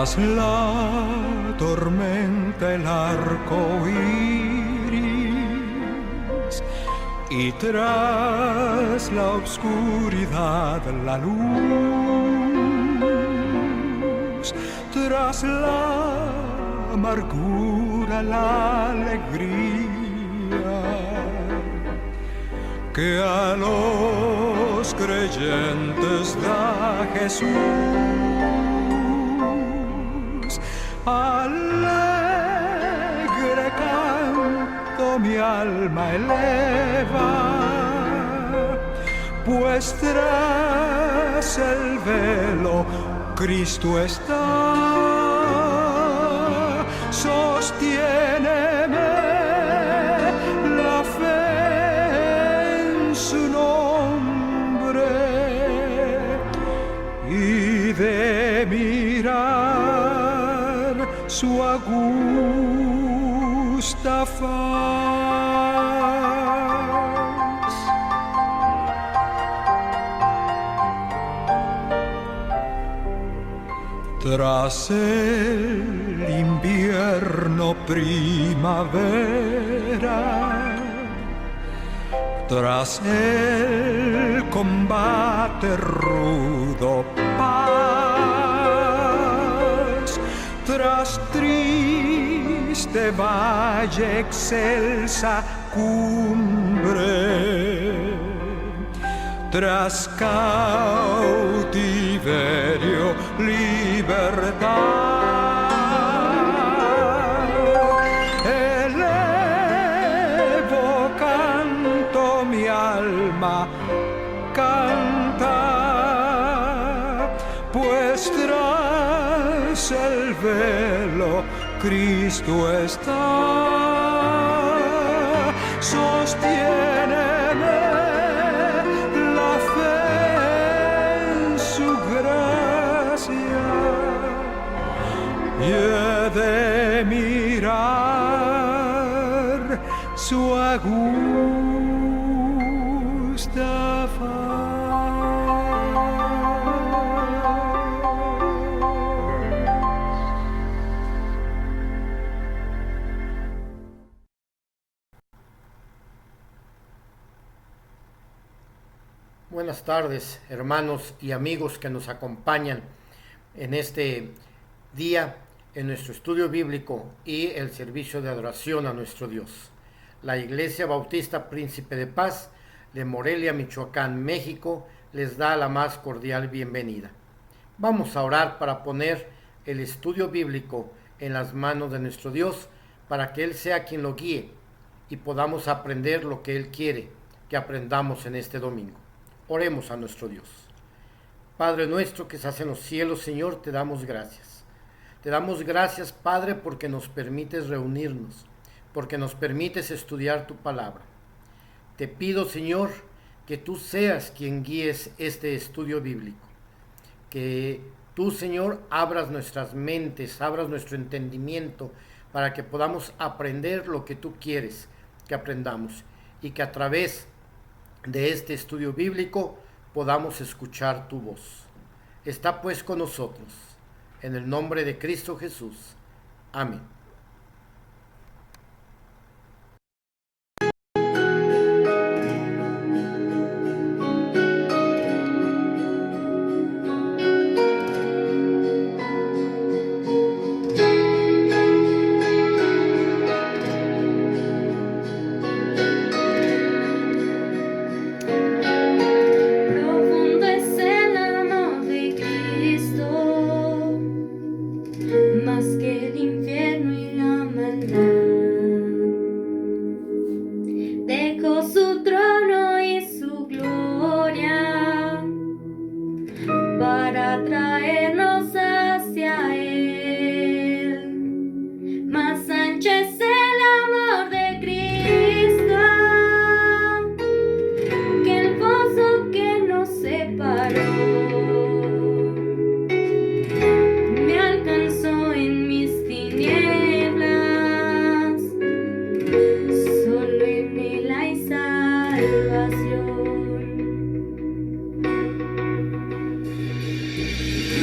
Tras la tormenta el arco iris y tras la oscuridad la luz, tras la amargura la alegría que a los creyentes da Jesús. Alegre canto mi alma eleva, pues tras el velo Cristo está. Sostiéneme la fe en su nombre y de mirar su augusta faz. Tras el invierno primavera, tras el combate rudo paz, tras triste valle excelsa cumbre, tras cautiverio libertad, elevo canto mi alma canta, pues tras el velo Cristo está. Sostiéneme la fe en su gracia y he de mirar su augusta faz. Buenas tardes, hermanos y amigos que nos acompañan en este día en nuestro estudio bíblico y el servicio de adoración a nuestro Dios. La Iglesia Bautista Príncipe de Paz de Morelia, Michoacán, México, les da la más cordial bienvenida. Vamos a orar para poner el estudio bíblico en las manos de nuestro Dios para que Él sea quien lo guíe y podamos aprender lo que Él quiere que aprendamos en este domingo. Oremos a nuestro Dios. Padre nuestro que estás en los cielos, Señor, te damos gracias. Te damos gracias, Padre, porque nos permites reunirnos, porque nos permites estudiar tu palabra. Te pido, Señor, que tú seas quien guíes este estudio bíblico. Que tú, Señor, abras nuestras mentes, abras nuestro entendimiento para que podamos aprender lo que tú quieres que aprendamos y que a través de este estudio bíblico podamos escuchar tu voz. Está pues con nosotros, en el nombre de Cristo Jesús. Amén.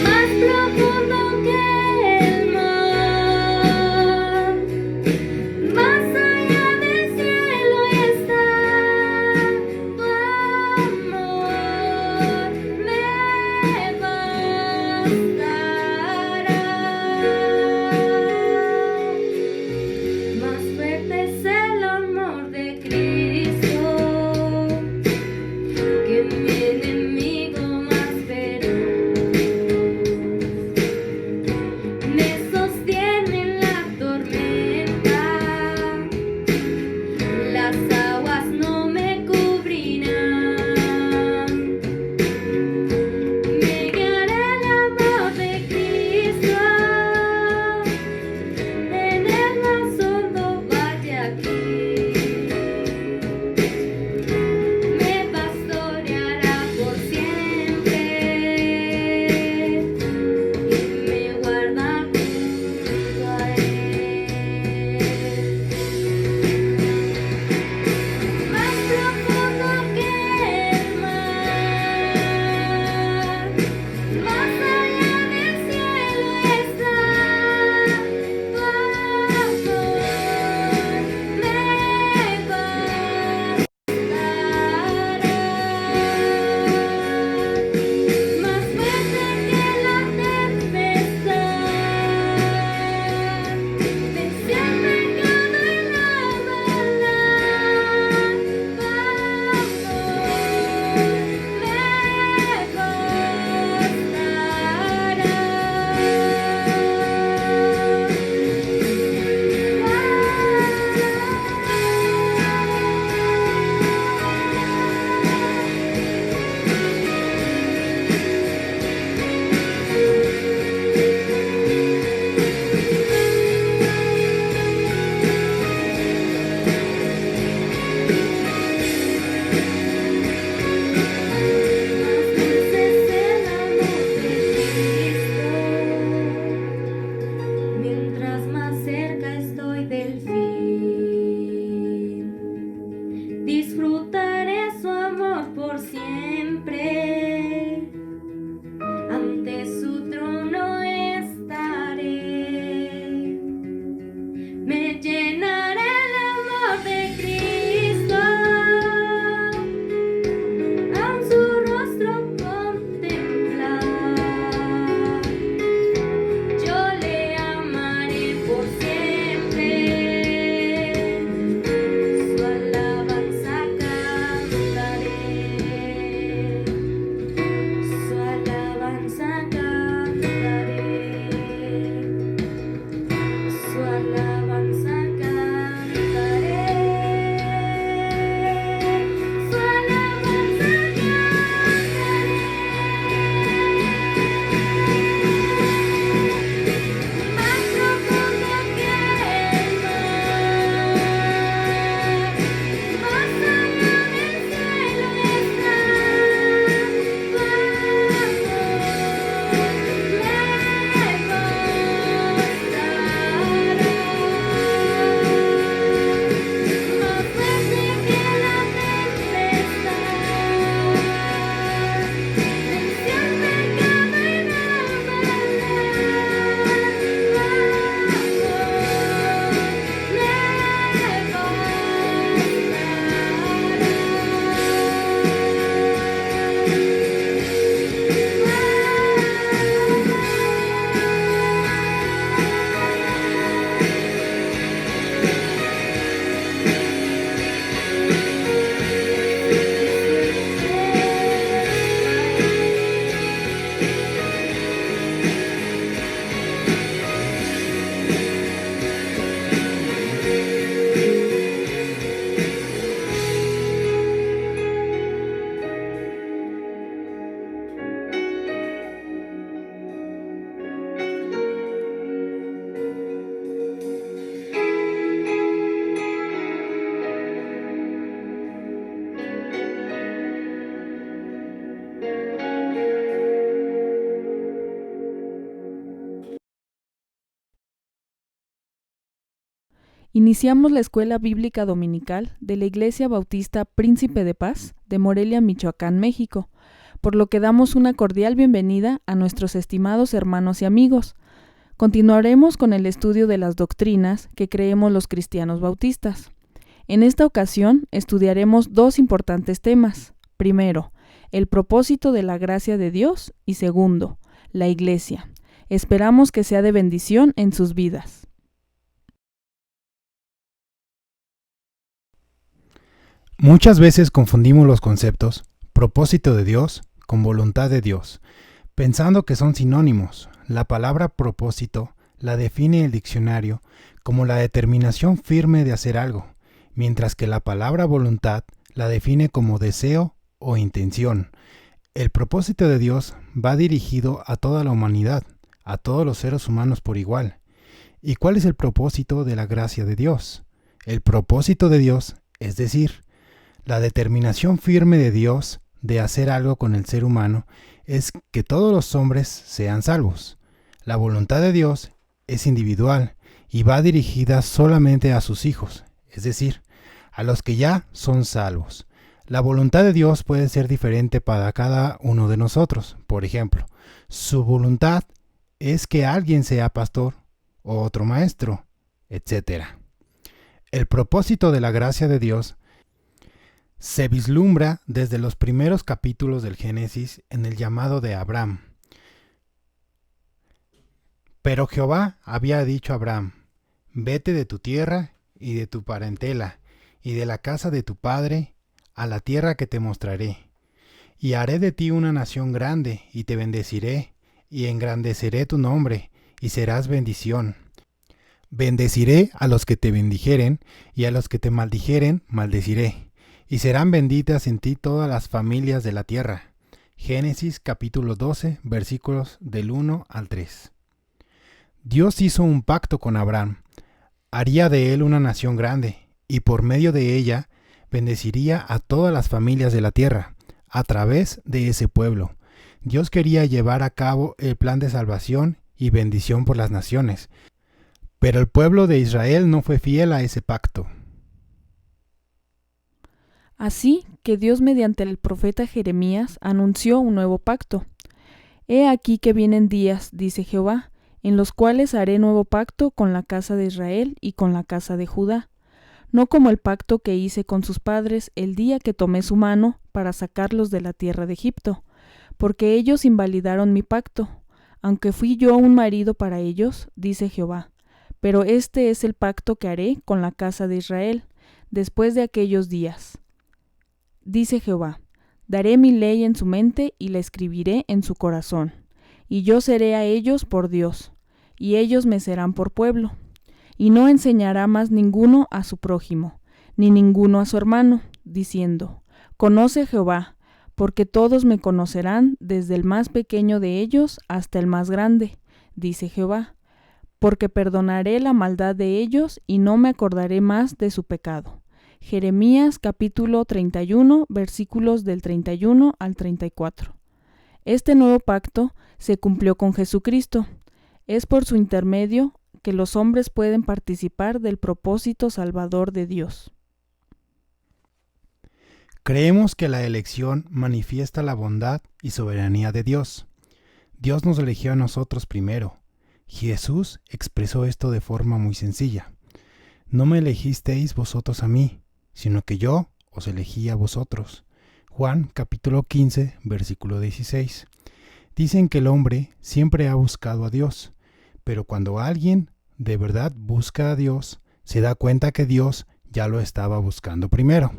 Más profundo que por siempre, ante su trono estaré. Me llenará el amor de Cristo, aun su rostro contemplar. Yo le amaré por siempre, su alabanza cantaré, su alabanza cantaré, su alabanza cantaré, su alabanza más profundo que el mar, más allá del cielo está, más fuerte que la tempestad, enciende cada Iniciamos la Escuela Bíblica Dominical de la Iglesia Bautista Príncipe de Paz de Morelia, Michoacán, México, por lo que damos una cordial bienvenida a nuestros estimados hermanos y amigos. Continuaremos con el estudio de las doctrinas que creemos los cristianos bautistas. En esta ocasión estudiaremos dos importantes temas. Primero, el propósito de la gracia de Dios y segundo, la Iglesia. Esperamos que sea de bendición en sus vidas. Muchas veces confundimos los conceptos propósito de Dios con voluntad de Dios, pensando que son sinónimos. La palabra propósito la define el diccionario como la determinación firme de hacer algo, mientras que la palabra voluntad la define como deseo o intención. El propósito de Dios va dirigido a toda la humanidad, a todos los seres humanos por igual. ¿Y cuál es el propósito de la gracia de Dios? El propósito de Dios, es decir, la determinación firme de Dios de hacer algo con el ser humano, es que todos los hombres sean salvos. La voluntad de Dios es individual y va dirigida solamente a sus hijos, es decir, a los que ya son salvos. La voluntad de Dios puede ser diferente para cada uno de nosotros. Por ejemplo, su voluntad es que alguien sea pastor o otro maestro, etc. El propósito de la gracia de Dios se vislumbra desde los primeros capítulos del Génesis en el llamado de Abraham. Pero Jehová había dicho a Abraham: vete de tu tierra y de tu parentela y de la casa de tu padre a la tierra que te mostraré. Y haré de ti una nación grande y te bendeciré y engrandeceré tu nombre y serás bendición. Bendeciré a los que te bendijeren y a los que te maldijeren maldeciré. Y serán benditas en ti todas las familias de la tierra. Génesis capítulo 12, versículos del 1 al 3. Dios hizo un pacto con Abraham. Haría de él una nación grande, y por medio de ella bendeciría a todas las familias de la tierra, a través de ese pueblo. Dios quería llevar a cabo el plan de salvación y bendición por las naciones, pero el pueblo de Israel no fue fiel a ese pacto. Así que Dios mediante el profeta Jeremías anunció un nuevo pacto. He aquí que vienen días, dice Jehová, en los cuales haré nuevo pacto con la casa de Israel y con la casa de Judá, no como el pacto que hice con sus padres el día que tomé su mano para sacarlos de la tierra de Egipto, porque ellos invalidaron mi pacto, aunque fui yo un marido para ellos, dice Jehová. Pero este es el pacto que haré con la casa de Israel, después de aquellos días. Dice Jehová, daré mi ley en su mente y la escribiré en su corazón, y yo seré a ellos por Dios, y ellos me serán por pueblo. Y no enseñará más ninguno a su prójimo, ni ninguno a su hermano, diciendo, conoce Jehová, porque todos me conocerán desde el más pequeño de ellos hasta el más grande, dice Jehová, porque perdonaré la maldad de ellos y no me acordaré más de su pecado. Jeremías capítulo 31, versículos del 31 al 34. Este nuevo pacto se cumplió con Jesucristo. Es por su intermedio que los hombres pueden participar del propósito salvador de Dios. Creemos que la elección manifiesta la bondad y soberanía de Dios. Dios nos eligió a nosotros primero. Jesús expresó esto de forma muy sencilla. No me elegisteis vosotros a mí, sino que yo os elegí a vosotros. Juan capítulo 15, versículo 16. Dicen que el hombre siempre ha buscado a Dios, pero cuando alguien de verdad busca a Dios, se da cuenta que Dios ya lo estaba buscando primero.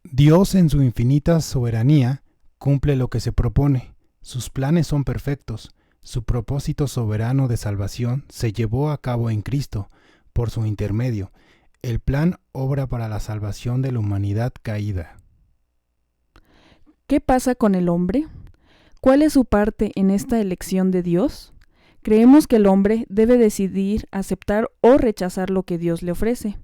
Dios en su infinita soberanía cumple lo que se propone. Sus planes son perfectos. Su propósito soberano de salvación se llevó a cabo en Cristo, por su intermedio. El plan obra para la salvación de la humanidad caída. ¿Qué pasa con el hombre? ¿Cuál es su parte en esta elección de Dios? Creemos que el hombre debe decidir aceptar o rechazar lo que Dios le ofrece.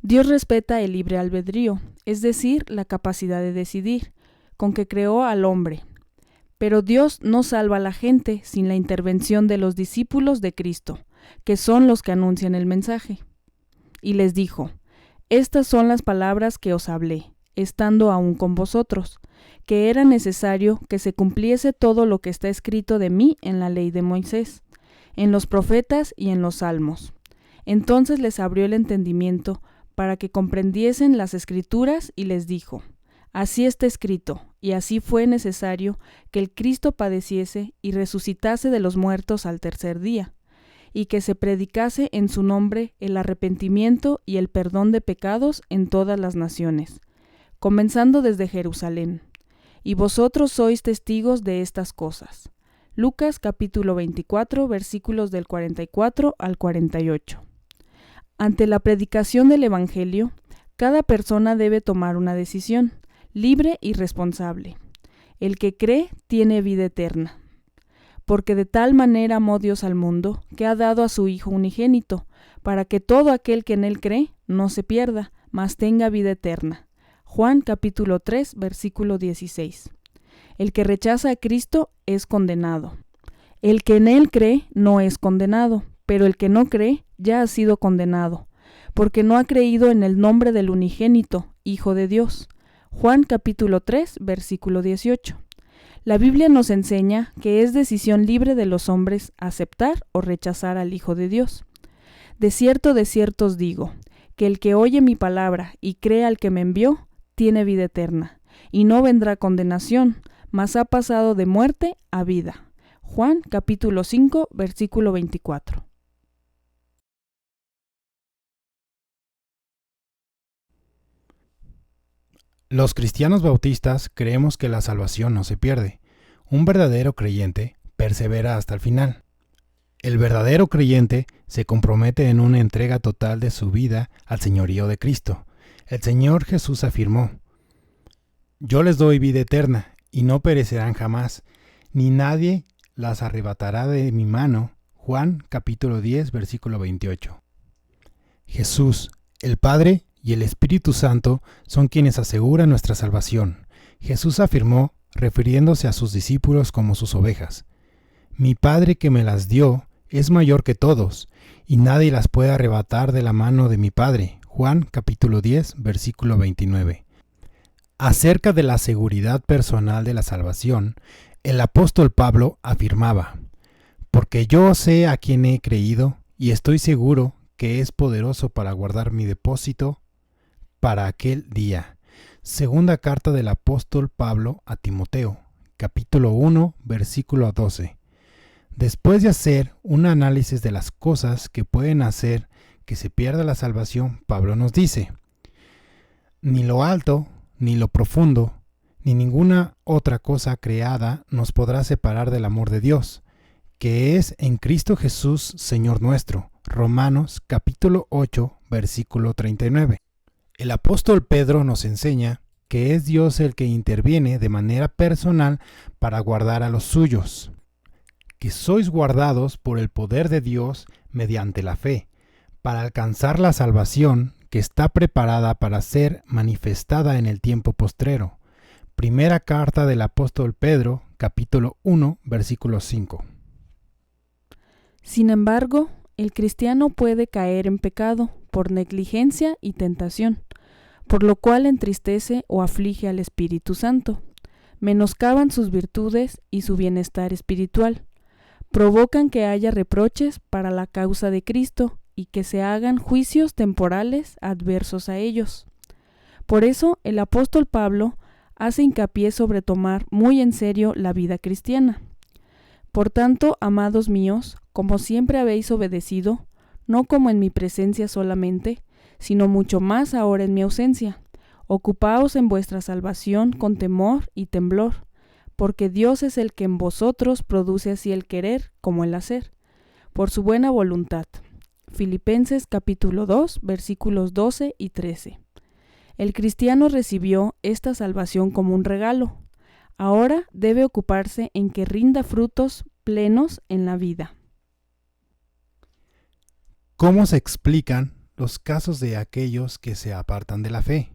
Dios respeta el libre albedrío, es decir, la capacidad de decidir, con que creó al hombre. Pero Dios no salva a la gente sin la intervención de los discípulos de Cristo, que son los que anuncian el mensaje. Y les dijo, estas son las palabras que os hablé, estando aún con vosotros, que era necesario que se cumpliese todo lo que está escrito de mí en la ley de Moisés, en los profetas y en los salmos. Entonces les abrió el entendimiento para que comprendiesen las escrituras y les dijo, así está escrito, y así fue necesario que el Cristo padeciese y resucitase de los muertos al tercer día, y que se predicase en su nombre el arrepentimiento y el perdón de pecados en todas las naciones, comenzando desde Jerusalén. Y vosotros sois testigos de estas cosas. Lucas capítulo 24, versículos del 44 al 48. Ante la predicación del Evangelio, cada persona debe tomar una decisión, libre y responsable. El que cree tiene vida eterna. Porque de tal manera amó Dios al mundo, que ha dado a su Hijo unigénito, para que todo aquel que en él cree no se pierda, mas tenga vida eterna. Juan capítulo 3, versículo 16. El que rechaza a Cristo es condenado. El que en él cree no es condenado, pero el que no cree ya ha sido condenado, porque no ha creído en el nombre del unigénito, Hijo de Dios. Juan capítulo 3, versículo 18. La Biblia nos enseña que es decisión libre de los hombres aceptar o rechazar al Hijo de Dios. De cierto os digo, que el que oye mi palabra y cree al que me envió, tiene vida eterna, y no vendrá condenación, mas ha pasado de muerte a vida. Juan capítulo 5, versículo 24. Los cristianos bautistas creemos que la salvación no se pierde. Un verdadero creyente persevera hasta el final. El verdadero creyente se compromete en una entrega total de su vida al señorío de Cristo. El Señor Jesús afirmó, yo les doy vida eterna, y no perecerán jamás, ni nadie las arrebatará de mi mano. Juan capítulo 10, versículo 28. Jesús, el Padre y el Espíritu Santo son quienes aseguran nuestra salvación. Jesús afirmó, refiriéndose a sus discípulos como sus ovejas, mi Padre que me las dio es mayor que todos, y nadie las puede arrebatar de la mano de mi Padre. Juan capítulo 10, versículo 29. Acerca de la seguridad personal de la salvación, el apóstol Pablo afirmaba: porque yo sé a quien he creído y estoy seguro que es poderoso para guardar mi depósito para aquel día. Segunda carta del apóstol Pablo a Timoteo, capítulo 1, versículo 12. Después de hacer un análisis de las cosas que pueden hacer que se pierda la salvación, Pablo nos dice: ni lo alto, ni lo profundo, ni ninguna otra cosa creada nos podrá separar del amor de Dios, que es en Cristo Jesús, Señor nuestro. Romanos capítulo 8, versículo 39. El apóstol Pedro nos enseña que es Dios el que interviene de manera personal para guardar a los suyos, que sois guardados por el poder de Dios mediante la fe, para alcanzar la salvación que está preparada para ser manifestada en el tiempo postrero. Primera carta del apóstol Pedro, capítulo 1, versículo 5. Sin embargo, el cristiano puede caer en pecado por negligencia y tentación, por lo cual entristece o aflige al Espíritu Santo, menoscaban sus virtudes y su bienestar espiritual, provocan que haya reproches para la causa de Cristo y que se hagan juicios temporales adversos a ellos. Por eso el apóstol Pablo hace hincapié sobre tomar muy en serio la vida cristiana. Por tanto, amados míos, como siempre habéis obedecido, no como en mi presencia solamente, sino mucho más ahora en mi ausencia, ocupaos en vuestra salvación con temor y temblor, porque Dios es el que en vosotros produce así el querer como el hacer, por su buena voluntad. Filipenses capítulo 2, versículos 12 y 13. El cristiano recibió esta salvación como un regalo. Ahora debe ocuparse en que rinda frutos plenos en la vida. ¿Cómo se explican los casos de aquellos que se apartan de la fe?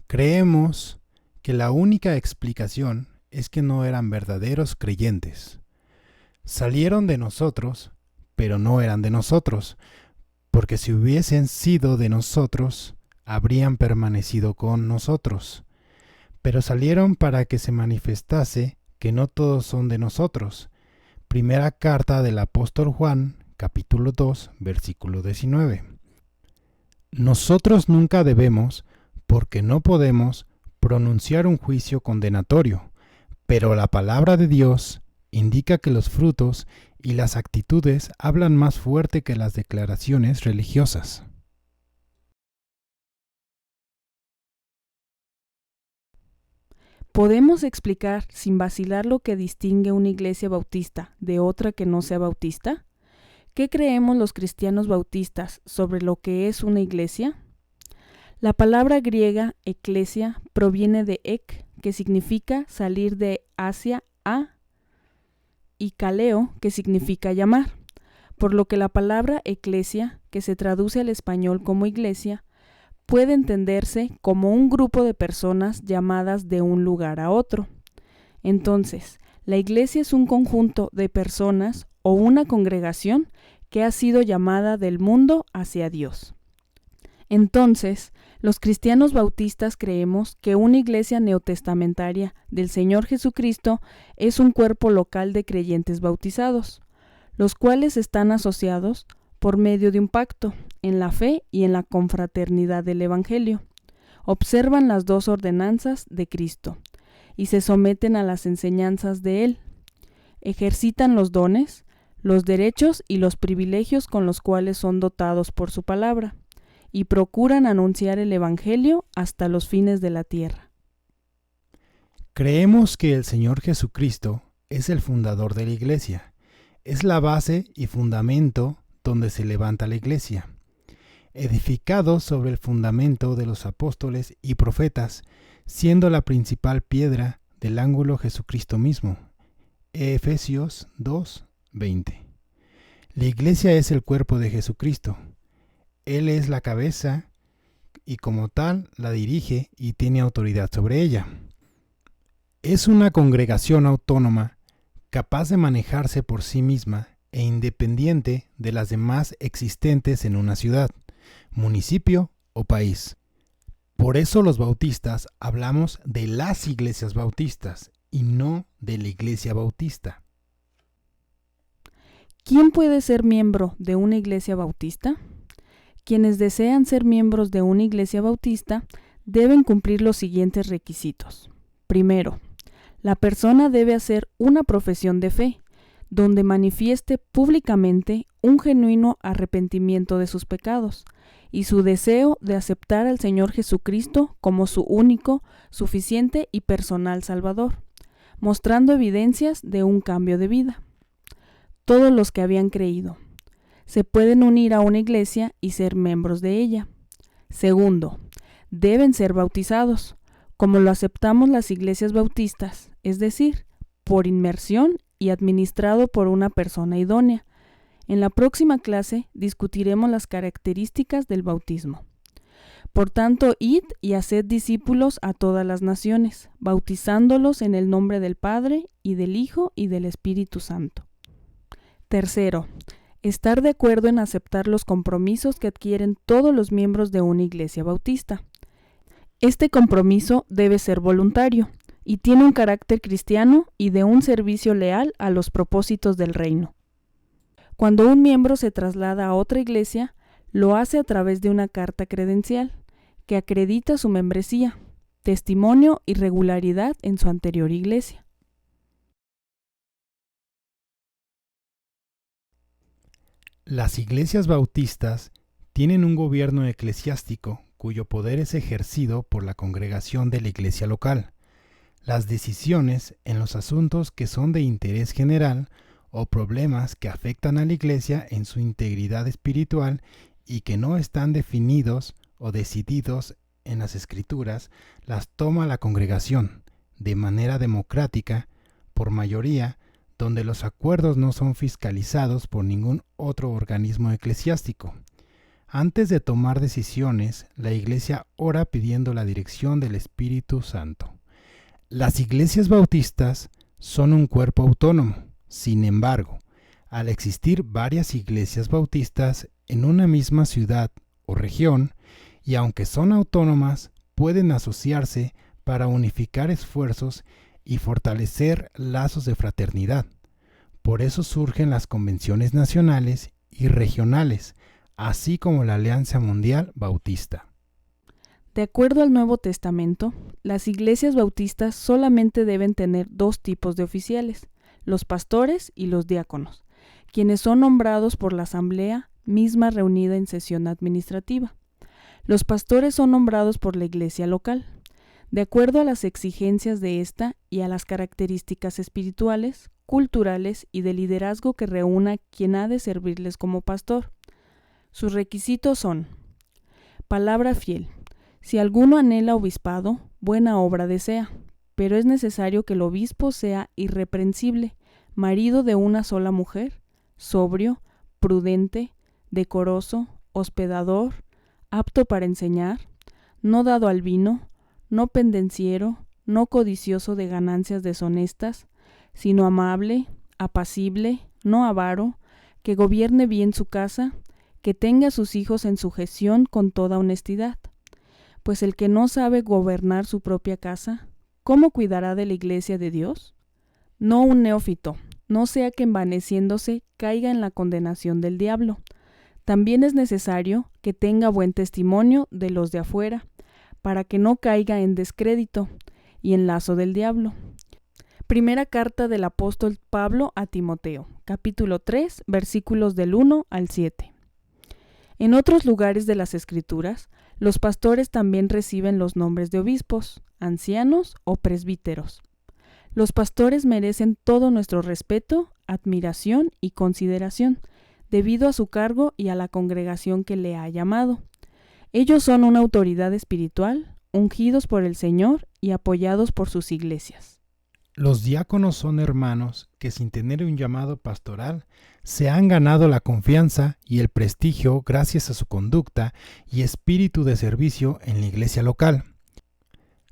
Creemos que la única explicación es que no eran verdaderos creyentes. Salieron de nosotros, pero no eran de nosotros, porque si hubiesen sido de nosotros, habrían permanecido con nosotros. Pero salieron para que se manifestase que no todos son de nosotros. Primera carta del apóstol Juan, capítulo 2, versículo 19. Nosotros nunca debemos, porque no podemos, pronunciar un juicio condenatorio, pero la palabra de Dios indica que los frutos y las actitudes hablan más fuerte que las declaraciones religiosas. ¿Podemos explicar sin vacilar lo que distingue una iglesia bautista de otra que no sea bautista? ¿Qué creemos los cristianos bautistas sobre lo que es una iglesia? La palabra griega eclesia proviene de ek, que significa salir de hacia a, y kaleo, que significa llamar, por lo que la palabra eclesia, que se traduce al español como iglesia, puede entenderse como un grupo de personas llamadas de un lugar a otro. Entonces, la iglesia es un conjunto de personas o una congregación que ha sido llamada del mundo hacia Dios. Entonces, los cristianos bautistas creemos que una iglesia neotestamentaria del Señor Jesucristo es un cuerpo local de creyentes bautizados, los cuales están asociados por medio de un pacto en la fe y en la confraternidad del Evangelio. Observan las dos ordenanzas de Cristo y se someten a las enseñanzas de Él. Ejercitan los dones, los derechos y los privilegios con los cuales son dotados por su palabra, y procuran anunciar el Evangelio hasta los fines de la tierra. Creemos que el Señor Jesucristo es el fundador de la iglesia, es la base y fundamento donde se levanta la iglesia, edificado sobre el fundamento de los apóstoles y profetas, siendo la principal piedra del ángulo Jesucristo mismo. Efesios 2:20. La iglesia es el cuerpo de Jesucristo. Él es la cabeza y como tal la dirige y tiene autoridad sobre ella. Es una congregación autónoma, capaz de manejarse por sí misma e independiente de las demás existentes en una ciudad, municipio o país. Por eso los bautistas hablamos de las iglesias bautistas y no de la iglesia bautista. ¿Quién puede ser miembro de una iglesia bautista? Quienes desean ser miembros de una iglesia bautista deben cumplir los siguientes requisitos. Primero, la persona debe hacer una profesión de fe, donde manifieste públicamente un genuino arrepentimiento de sus pecados y su deseo de aceptar al Señor Jesucristo como su único, suficiente y personal Salvador, mostrando evidencias de un cambio de vida. Todos los que habían creído se pueden unir a una iglesia y ser miembros de ella. Segundo, deben ser bautizados, como lo aceptamos las iglesias bautistas, es decir, por inmersión y administrado por una persona idónea. En la próxima clase discutiremos las características del bautismo. Por tanto, id y haced discípulos a todas las naciones, bautizándolos en el nombre del Padre, y del Hijo, y del Espíritu Santo. Tercero, estar de acuerdo en aceptar los compromisos que adquieren todos los miembros de una iglesia bautista. Este compromiso debe ser voluntario y tiene un carácter cristiano y de un servicio leal a los propósitos del reino. Cuando un miembro se traslada a otra iglesia, lo hace a través de una carta credencial que acredita su membresía, testimonio y regularidad en su anterior iglesia. Las iglesias bautistas tienen un gobierno eclesiástico cuyo poder es ejercido por la congregación de la iglesia local. Las decisiones en los asuntos que son de interés general o problemas que afectan a la iglesia en su integridad espiritual y que no están definidos o decididos en las escrituras, las toma la congregación de manera democrática, por mayoría, donde los acuerdos no son fiscalizados por ningún otro organismo eclesiástico. Antes de tomar decisiones, la iglesia ora pidiendo la dirección del Espíritu Santo. Las iglesias bautistas son un cuerpo autónomo. Sin embargo, al existir varias iglesias bautistas en una misma ciudad o región, y aunque son autónomas, pueden asociarse para unificar esfuerzos y fortalecer lazos de fraternidad. Por eso surgen las convenciones nacionales y regionales, así como la Alianza Mundial Bautista. De acuerdo al Nuevo Testamento, las iglesias bautistas solamente deben tener dos tipos de oficiales, los pastores y los diáconos, quienes son nombrados por la asamblea misma reunida en sesión administrativa. Los pastores son nombrados por la iglesia local, de acuerdo a las exigencias de esta y a las características espirituales, culturales y de liderazgo que reúna quien ha de servirles como pastor. Sus requisitos son: palabra fiel. Si alguno anhela obispado, buena obra desea, pero es necesario que el obispo sea irreprensible, marido de una sola mujer, sobrio, prudente, decoroso, hospedador, apto para enseñar, no dado al vino, no pendenciero, no codicioso de ganancias deshonestas, sino amable, apacible, no avaro, que gobierne bien su casa, que tenga a sus hijos en sujeción con toda honestidad. Pues el que no sabe gobernar su propia casa, ¿cómo cuidará de la iglesia de Dios? No un neófito, no sea que envaneciéndose caiga en la condenación del diablo. También es necesario que tenga buen testimonio de los de afuera, para que no caiga en descrédito y en lazo del diablo. Primera carta del apóstol Pablo a Timoteo, capítulo 3, versículos del 1 al 7. En otros lugares de las Escrituras, los pastores también reciben los nombres de obispos, ancianos o presbíteros. Los pastores merecen todo nuestro respeto, admiración y consideración, debido a su cargo y a la congregación que le ha llamado. Ellos son una autoridad espiritual, ungidos por el Señor y apoyados por sus iglesias. Los diáconos son hermanos que sin tener un llamado pastoral se han ganado la confianza y el prestigio gracias a su conducta y espíritu de servicio en la iglesia local.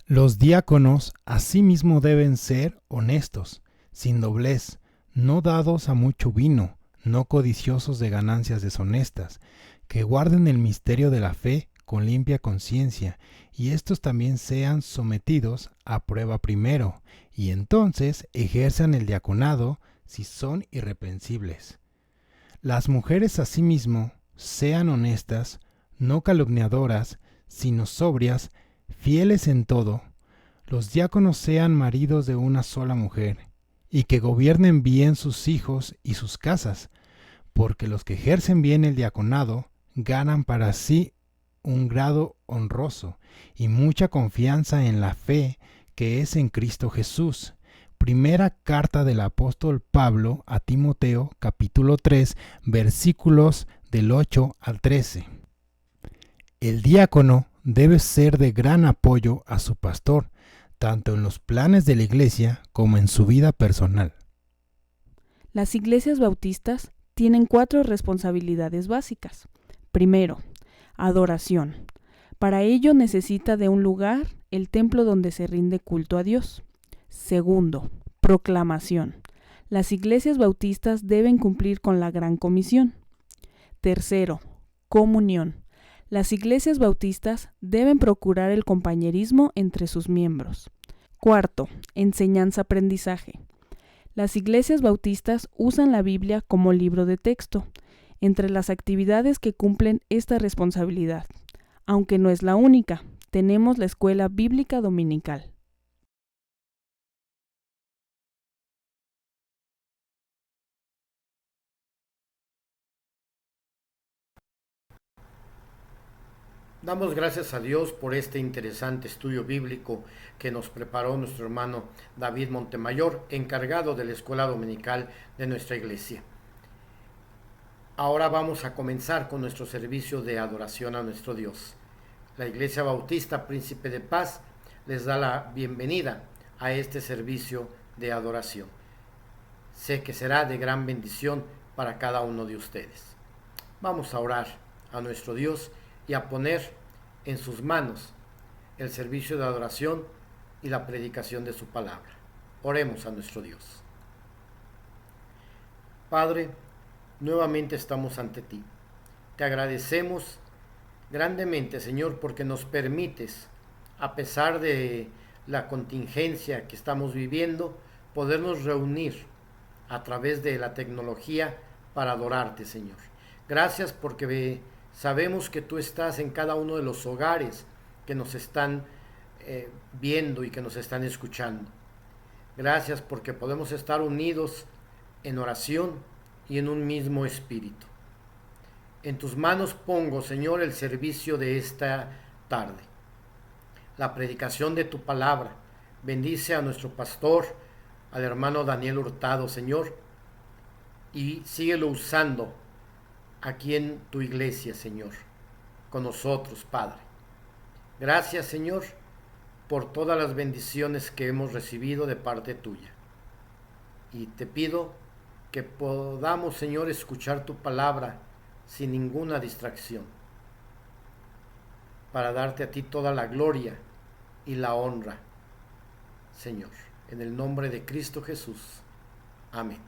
Los diáconos asimismo deben ser honestos, sin doblez, no dados a mucho vino, no codiciosos de ganancias deshonestas, que guarden el misterio de la fe con limpia conciencia, y estos también sean sometidos a prueba primero, y entonces ejerzan el diaconado si son irreprensibles. Las mujeres asimismo sean honestas, no calumniadoras, sino sobrias, fieles en todo. Los diáconos sean maridos de una sola mujer, y que gobiernen bien sus hijos y sus casas, porque los que ejercen bien el diaconado ganan para sí un grado honroso y mucha confianza en la fe que es en Cristo Jesús. Primera carta del apóstol Pablo a Timoteo, capítulo 3, versículos del 8 al 13. El diácono debe ser de gran apoyo a su pastor, tanto en los planes de la iglesia como en su vida personal. Las iglesias bautistas tienen 4 responsabilidades básicas. Primero, adoración. Para ello necesita de un lugar, el templo donde se rinde culto a Dios. Segundo, proclamación. Las iglesias bautistas deben cumplir con la Gran Comisión. Tercero, comunión. Las iglesias bautistas deben procurar el compañerismo entre sus miembros. Cuarto, enseñanza-aprendizaje. Las iglesias bautistas usan la Biblia como libro de texto, entre las actividades que cumplen esta responsabilidad. Aunque no es la única, tenemos la escuela bíblica dominical. Damos gracias a Dios por este interesante estudio bíblico que nos preparó nuestro hermano David Montemayor, encargado de la escuela dominical de nuestra iglesia. Ahora vamos a comenzar con nuestro servicio de adoración a nuestro Dios. La Iglesia Bautista Príncipe de Paz les da la bienvenida a este servicio de adoración. Sé que será de gran bendición para cada uno de ustedes. Vamos a orar a nuestro Dios y a poner en sus manos el servicio de adoración y la predicación de su palabra. Oremos a nuestro Dios. Padre, nuevamente estamos ante ti. Te agradecemos grandemente, Señor, porque nos permites, a pesar de la contingencia que estamos viviendo, podernos reunir a través de la tecnología para adorarte, Señor. Gracias porque sabemos que tú estás en cada uno de los hogares que nos están viendo y que nos están escuchando. Gracias porque podemos estar unidos en oración y en un mismo espíritu. En tus manos pongo, Señor, el servicio de esta tarde, la predicación de tu palabra. Bendice a nuestro pastor, al hermano Daniel Hurtado, Señor, y síguelo usando aquí en tu iglesia, Señor, con nosotros, Padre. Gracias, Señor, por todas las bendiciones que hemos recibido de parte tuya. Y te pido que podamos, Señor, escuchar tu palabra sin ninguna distracción, para darte a ti toda la gloria y la honra, Señor, en el nombre de Cristo Jesús. Amén.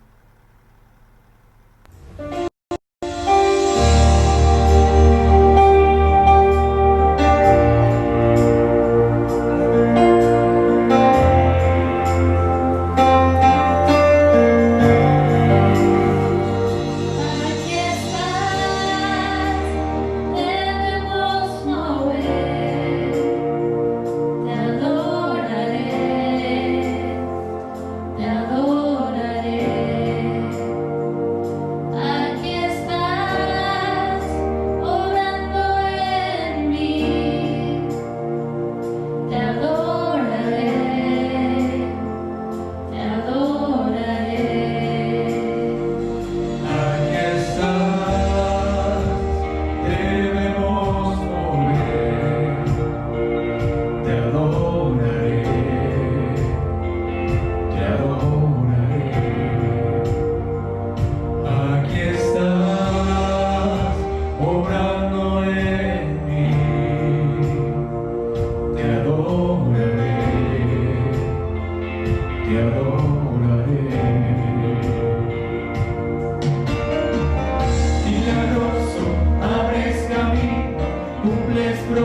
Milagroso, abres camino, cumples promesas.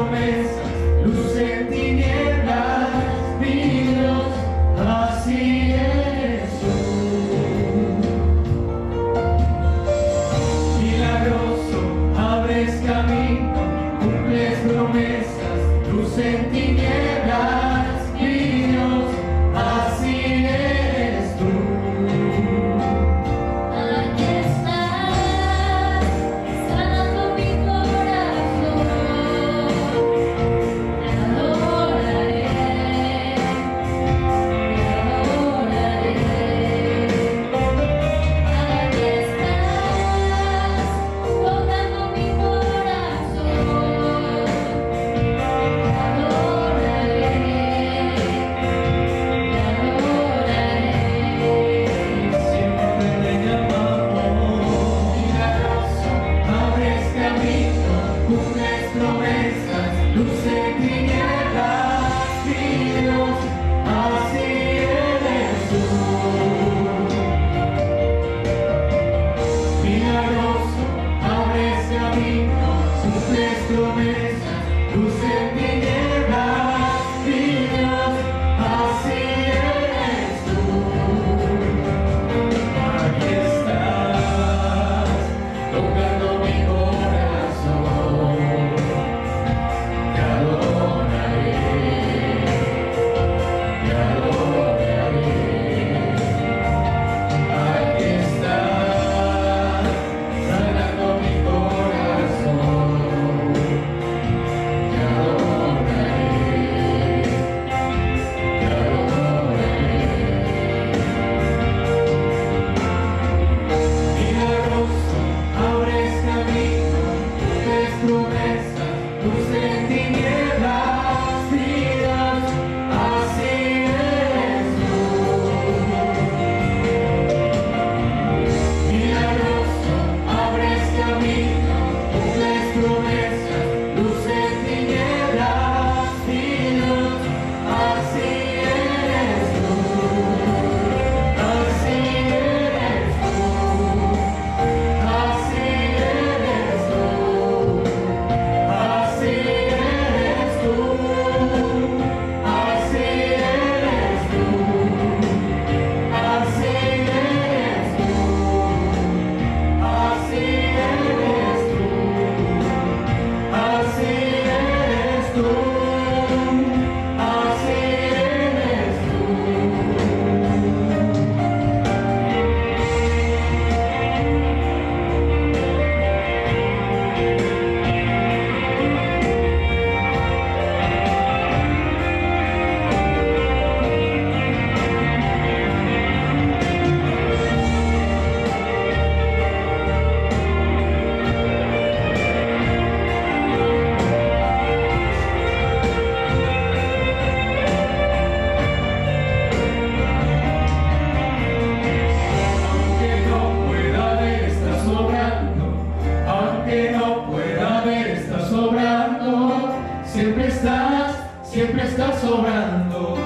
estás obrando,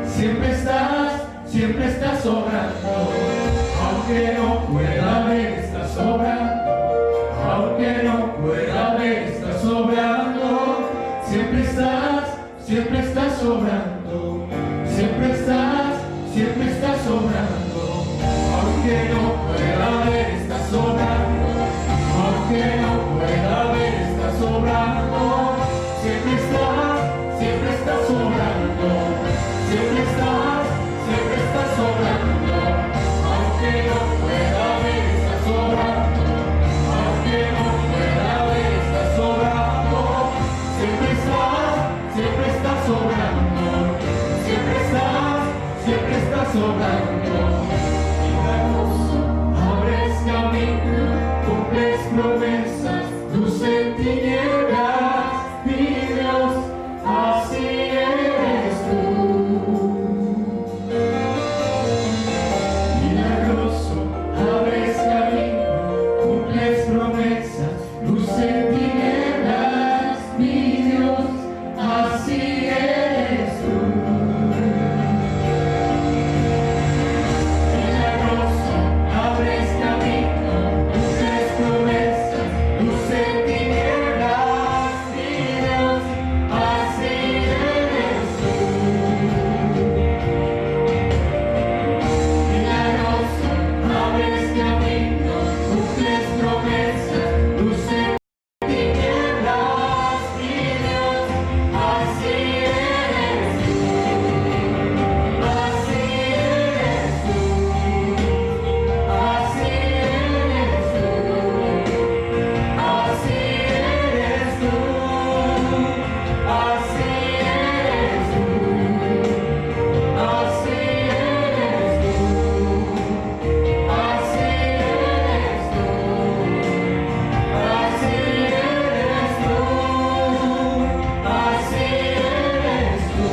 siempre estás obrando, aunque no pueda ver, estás obrando, aunque no pueda ver, estás obrando, siempre estás obrando, siempre estás obrando, aunque no pueda ver, estás obrando, aunque no pueda ver, estás obrando, siempre estás obrando, siempre estás obrando, aunque no pueda ver, estás obrando, aunque no pueda ver, estás obrando, siempre estás obrando, siempre estás obrando. Abres camino, cumples promesas, luz en tinieblas, mi Dios, así eres tú. Milagroso, abres camino, cumples promesas, luz en tinieblas, mi Dios, así eres tú. Milagroso, abres camino, cumples promesas, luz en tinieblas, mi Dios, así eres tú. Milagroso, abres camino, cumples promesas, luz en tinieblas, mi Dios, así eres tú. Así eres tú, así eres tú, así eres tú, así eres tú, así eres tú, así eres tú, así eres tú, así eres tú.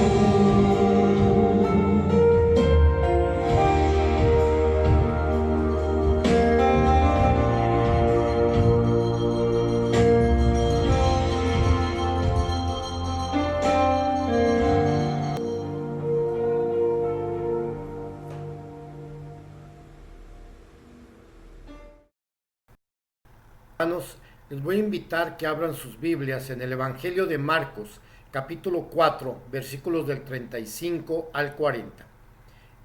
Hermanos, les voy a invitar que abran sus Biblias en el Evangelio de Marcos, capítulo 4, versículos del 35 al 40.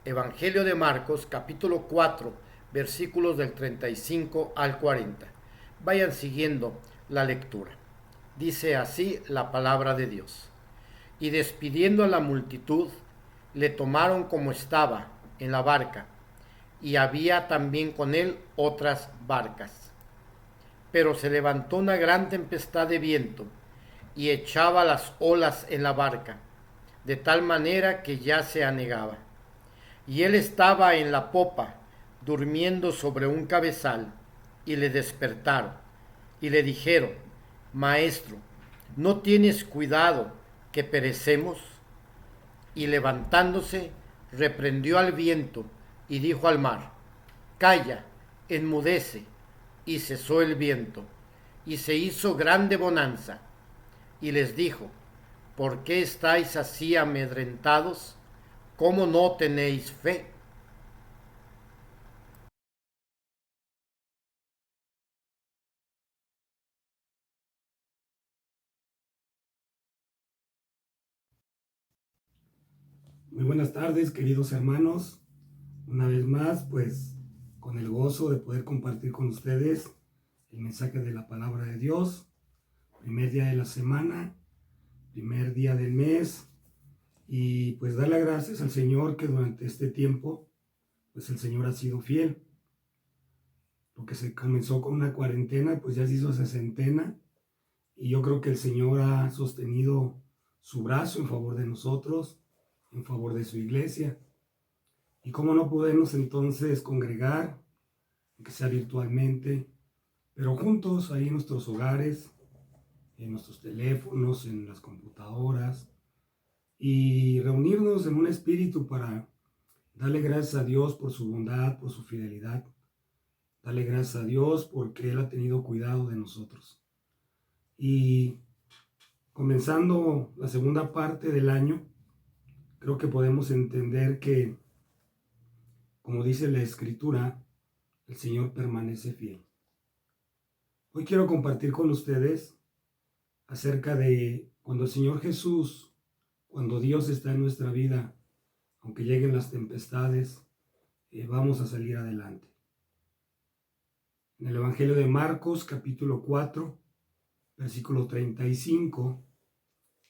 Evangelio de Marcos, capítulo 4, versículos del 35 al 40. Vayan siguiendo la lectura. Dice así la palabra de Dios. Y despidiendo a la multitud, le tomaron como estaba en la barca, y había también con él otras barcas. Pero se levantó una gran tempestad de viento y echaba las olas en la barca, de tal manera que ya se anegaba. Y él estaba en la popa, durmiendo sobre un cabezal, y le despertaron, y le dijeron: Maestro, ¿no tienes cuidado que perecemos? Y levantándose, reprendió al viento, y dijo al mar: Calla, enmudece. Y cesó el viento, y se hizo grande bonanza. Y les dijo: ¿Por qué estáis así amedrentados? ¿Cómo no tenéis fe? Muy buenas tardes, queridos hermanos. Una vez más, pues, con el gozo de poder compartir con ustedes el mensaje de la palabra de Dios. Primer día de la semana, primer día del mes. Y pues darle gracias al Señor que durante este tiempo, pues el Señor ha sido fiel. Lo que se comenzó con una cuarentena, pues ya se hizo sesentena. Y yo creo que el Señor ha sostenido su brazo en favor de nosotros, en favor de su iglesia. Y cómo no podemos entonces congregar, aunque sea virtualmente, pero juntos ahí en nuestros hogares, en nuestros teléfonos, en las computadoras, y reunirnos en un espíritu para darle gracias a Dios por su bondad, por su fidelidad. Darle gracias a Dios porque Él ha tenido cuidado de nosotros. Y comenzando la segunda parte del año, creo que podemos entender que, como dice la Escritura, el Señor permanece fiel. Hoy quiero compartir con ustedes acerca de cuando el Señor Jesús, cuando Dios está en nuestra vida, aunque lleguen las tempestades, vamos a salir adelante. En el Evangelio de Marcos, capítulo 4, versículo 35,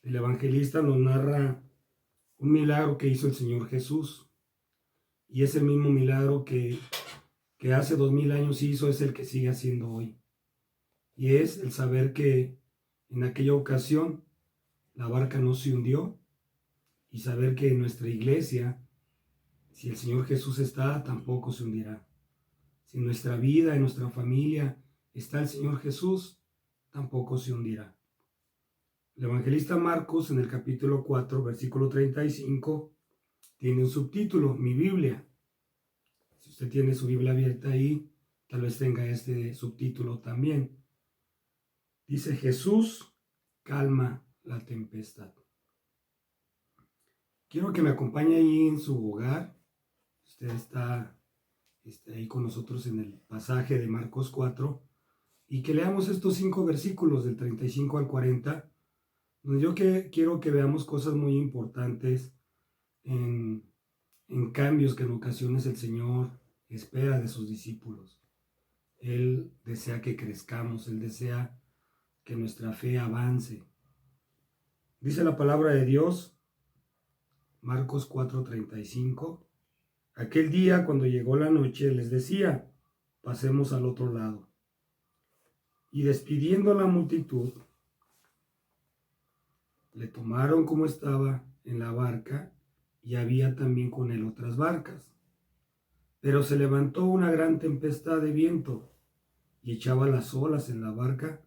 el evangelista nos narra un milagro que hizo el Señor Jesús. Y ese mismo milagro que hace 2000 años hizo es el que sigue haciendo hoy. Y es el saber que en aquella ocasión la barca no se hundió, y saber que en nuestra iglesia, si el Señor Jesús está, tampoco se hundirá. Si en nuestra vida, en nuestra familia está el Señor Jesús, tampoco se hundirá. El evangelista Marcos, en el capítulo 4, versículo 35, tiene un subtítulo, Mi Biblia. Si usted tiene su Biblia abierta ahí, tal vez tenga este subtítulo también. Dice: Jesús calma la tempestad. Quiero que me acompañe ahí en su hogar. Usted está ahí con nosotros en el pasaje de Marcos 4, y que leamos estos 5 versículos del 35 al 40, donde yo quiero que veamos cosas muy importantes en cambios que en ocasiones el Señor espera de sus discípulos. Él desea que crezcamos, Él desea que nuestra fe avance. Dice la palabra de Dios, Marcos 4:35, aquel día cuando llegó la noche les decía: pasemos al otro lado. Y despidiendo a la multitud, le tomaron como estaba en la barca, y había también con él otras barcas. Pero se levantó una gran tempestad de viento, y echaba las olas en la barca,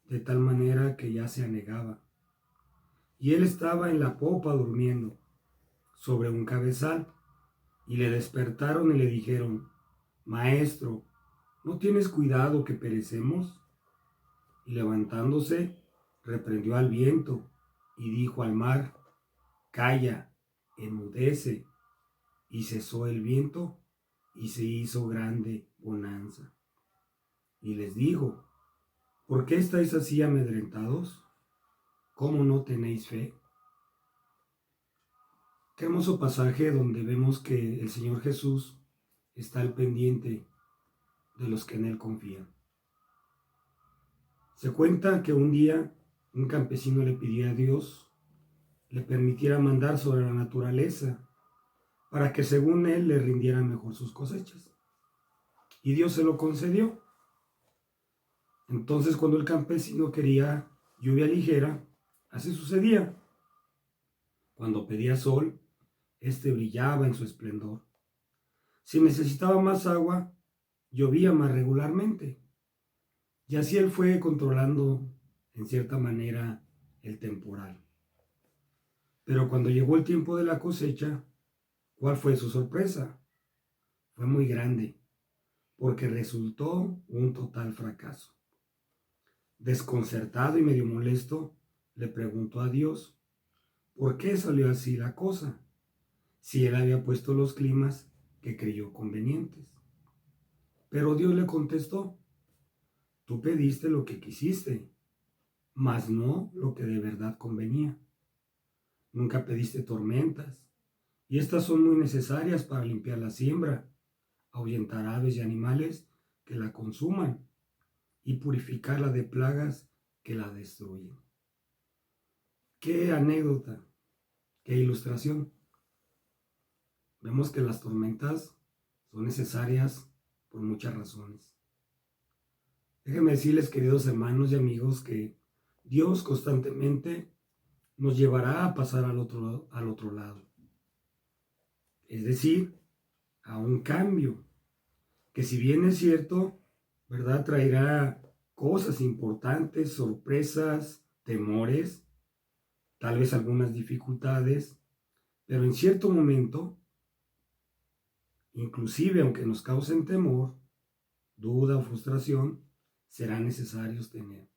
de tal manera que ya se anegaba. Y él estaba en la popa durmiendo, sobre un cabezal, y le despertaron y le dijeron: Maestro, ¿no tienes cuidado que perecemos? Y levantándose, reprendió al viento, y dijo al mar: Calla, enmudece. Y cesó el viento, y se hizo grande bonanza. Y les dijo: ¿por qué estáis así amedrentados? ¿Cómo no tenéis fe? Qué hermoso pasaje donde vemos que el Señor Jesús está al pendiente de los que en Él confían. Se cuenta que un día un campesino le pidió a Dios le permitiera mandar sobre la naturaleza para que según él le rindieran mejor sus cosechas. Y Dios se lo concedió. Entonces, cuando el campesino quería lluvia ligera, así sucedía. Cuando pedía sol, este brillaba en su esplendor. Si necesitaba más agua, llovía más regularmente. Y así él fue controlando, en cierta manera, el temporal. Pero cuando llegó el tiempo de la cosecha, ¿cuál fue su sorpresa? Fue muy grande, porque resultó un total fracaso. Desconcertado y medio molesto, le preguntó a Dios: ¿por qué salió así la cosa? Si él había puesto los climas que creyó convenientes. Pero Dios le contestó: tú pediste lo que quisiste, mas no lo que de verdad convenía. Nunca pediste tormentas, y estas son muy necesarias para limpiar la siembra, ahuyentar aves y animales que la consuman, y purificarla de plagas que la destruyen. Qué anécdota, qué ilustración. Vemos que las tormentas son necesarias por muchas razones. Déjenme decirles, queridos hermanos y amigos, que Dios constantemente nos llevará a pasar al otro lado. Es decir, a un cambio, que si bien es cierto, ¿verdad?, traerá cosas importantes, sorpresas, temores, tal vez algunas dificultades, pero en cierto momento, inclusive aunque nos causen temor, duda o frustración, serán necesarios tener.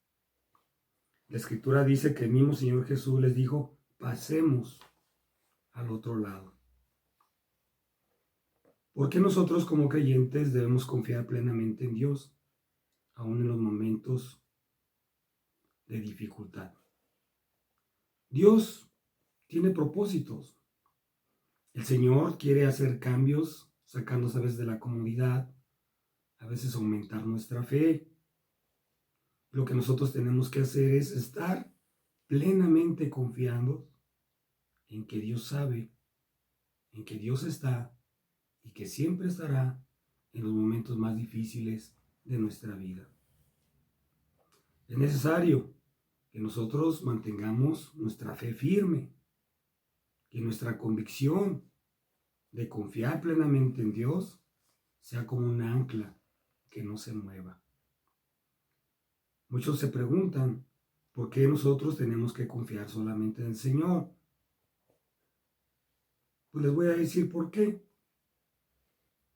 La Escritura dice que el mismo Señor Jesús les dijo: pasemos al otro lado. Porque nosotros como creyentes debemos confiar plenamente en Dios, aun en los momentos de dificultad. Dios tiene propósitos. El Señor quiere hacer cambios, sacarnos a veces de la comodidad, a veces aumentar nuestra fe. Lo que nosotros tenemos que hacer es estar plenamente confiando en que Dios sabe, en que Dios está y que siempre estará en los momentos más difíciles de nuestra vida. Es necesario que nosotros mantengamos nuestra fe firme, que nuestra convicción de confiar plenamente en Dios sea como un ancla que no se mueva. Muchos se preguntan, ¿por qué nosotros tenemos que confiar solamente en el Señor? Pues les voy a decir por qué.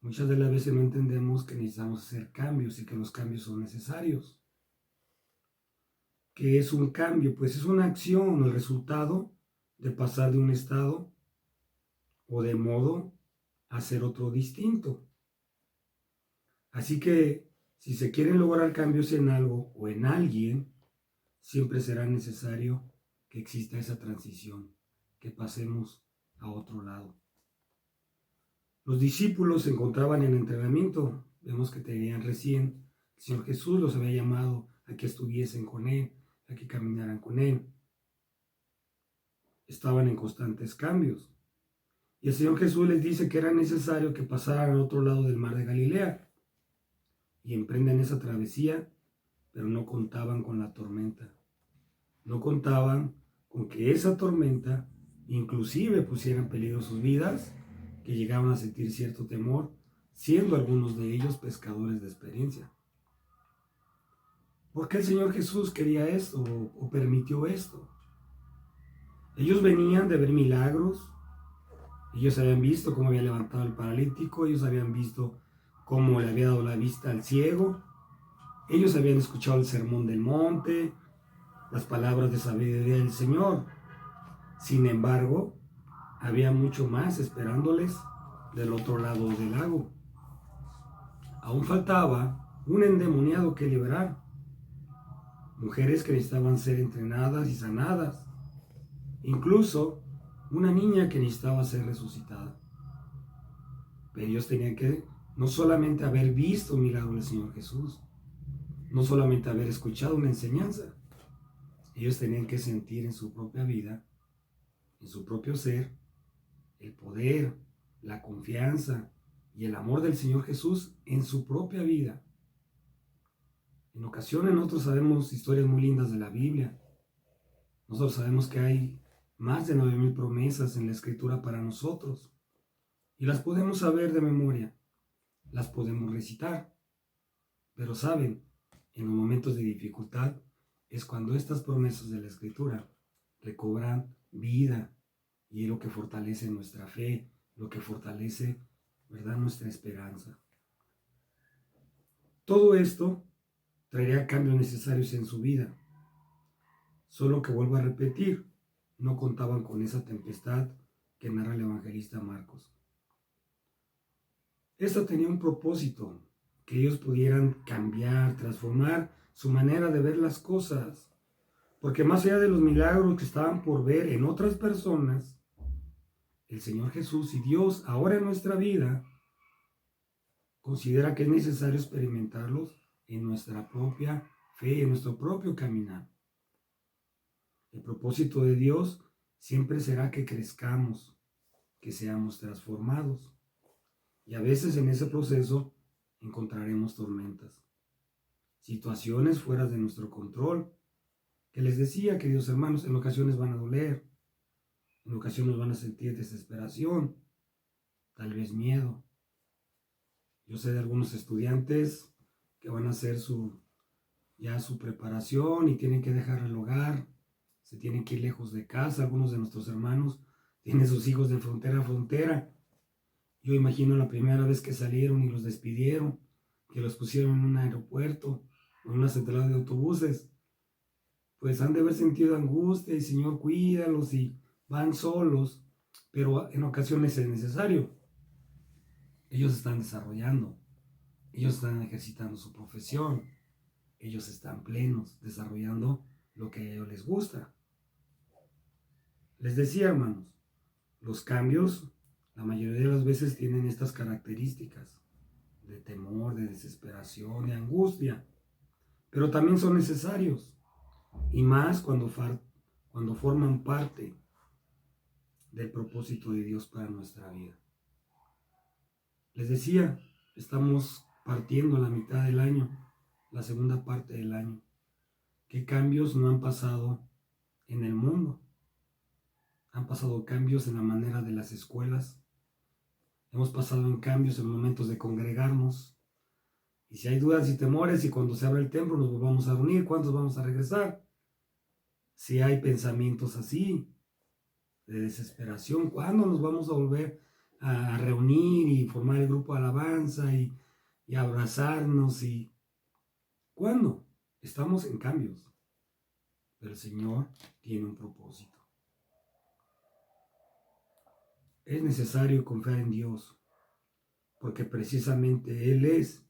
Muchas de las veces no entendemos que necesitamos hacer cambios y que los cambios son necesarios. ¿Qué es un cambio? Pues es una acción, el resultado de pasar de un estado o de modo a ser otro distinto. Así que si se quieren lograr cambios en algo o en alguien, siempre será necesario que exista esa transición, que pasemos a otro lado. Los discípulos se encontraban en entrenamiento. Vemos que tenían recién, el Señor Jesús los había llamado a que estuviesen con Él, a que caminaran con Él. Estaban en constantes cambios. Y el Señor Jesús les dice que era necesario que pasaran al otro lado del mar de Galilea y emprenden esa travesía, pero no contaban con la tormenta. No contaban con que esa tormenta inclusive pusiera en peligro sus vidas, que llegaban a sentir cierto temor, siendo algunos de ellos pescadores de experiencia. ¿Por qué el Señor Jesús quería esto o permitió esto? Ellos venían de ver milagros, ellos habían visto cómo había levantado al paralítico, ellos habían visto cómo le había dado la vista al ciego, ellos habían escuchado el sermón del monte, las palabras de sabiduría del Señor. Sin embargo, había mucho más esperándoles del otro lado del lago. Aún faltaba un endemoniado que liberar, mujeres que necesitaban ser entrenadas y sanadas, incluso una niña que necesitaba ser resucitada. Pero ellos tenían que no solamente haber visto un milagro del Señor Jesús, no solamente haber escuchado una enseñanza, ellos tenían que sentir en su propia vida, en su propio ser, el poder, la confianza y el amor del Señor Jesús en su propia vida. En ocasiones nosotros sabemos historias muy lindas de la Biblia. Nosotros sabemos que hay más de 9,000 promesas en la Escritura para nosotros. Y las podemos saber de memoria, las podemos recitar. Pero saben, en los momentos de dificultad es cuando estas promesas de la Escritura recobran vida y es lo que fortalece nuestra fe, lo que fortalece, ¿verdad?, nuestra esperanza. Todo esto traería cambios necesarios en su vida. Solo que vuelvo a repetir, no contaban con esa tempestad que narra el evangelista Marcos. Esta tenía un propósito, que ellos pudieran cambiar, transformar su manera de ver las cosas. Porque más allá de los milagros que estaban por ver en otras personas, el Señor Jesús y Dios ahora en nuestra vida considera que es necesario experimentarlos en nuestra propia fe, en nuestro propio caminar. El propósito de Dios siempre será que crezcamos, que seamos transformados. Y a veces en ese proceso encontraremos tormentas, situaciones fuera de nuestro control, que les decía, queridos hermanos, en ocasiones van a doler, en ocasiones van a sentir desesperación, tal vez miedo. Yo sé de algunos estudiantes que van a hacer su preparación y tienen que dejar el hogar, se tienen que ir lejos de casa. Algunos de nuestros hermanos tienen sus hijos de frontera a frontera. Yo imagino la primera vez que salieron y los despidieron, que los pusieron en un aeropuerto o en una central de autobuses, pues han de haber sentido angustia y Señor, cuídalos, y van solos. pero en ocasiones es necesario. Ellos están desarrollando, ellos están ejercitando su profesión, ellos están plenos, desarrollando lo que a ellos les gusta. Les decía, hermanos, los cambios la mayoría de las veces tienen estas características de temor, de desesperación, de angustia, pero también son necesarios, y más cuando forman parte del propósito de Dios para nuestra vida. Les decía, estamos partiendo la mitad del año, la segunda parte del año. ¿Qué cambios no han pasado en el mundo? Han pasado cambios en la manera de las escuelas. Hemos pasado en cambios en momentos de congregarnos. Y si hay dudas y temores y cuando se abre el templo nos volvamos a reunir, ¿cuántos vamos a regresar? Si hay pensamientos así, de desesperación, ¿cuándo nos vamos a volver a reunir y formar el grupo de alabanza y abrazarnos? ¿Cuándo? Estamos en cambios, pero el Señor tiene un propósito. Es necesario confiar en Dios, porque precisamente Él es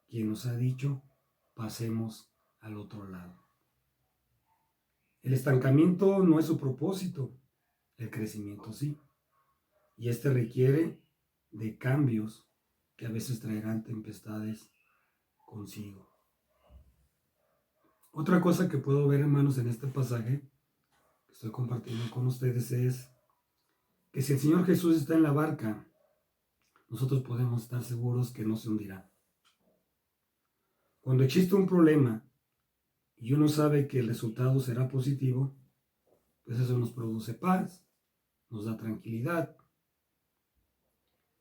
quien nos ha dicho, pasemos al otro lado. El estancamiento no es su propósito, el crecimiento sí. Y este requiere de cambios que a veces traerán tempestades consigo. Otra cosa que puedo ver, hermanos, en este pasaje que estoy compartiendo con ustedes es que si el Señor Jesús está en la barca, nosotros podemos estar seguros que no se hundirá. Cuando existe un problema y uno sabe que el resultado será positivo, pues eso nos produce paz, nos da tranquilidad,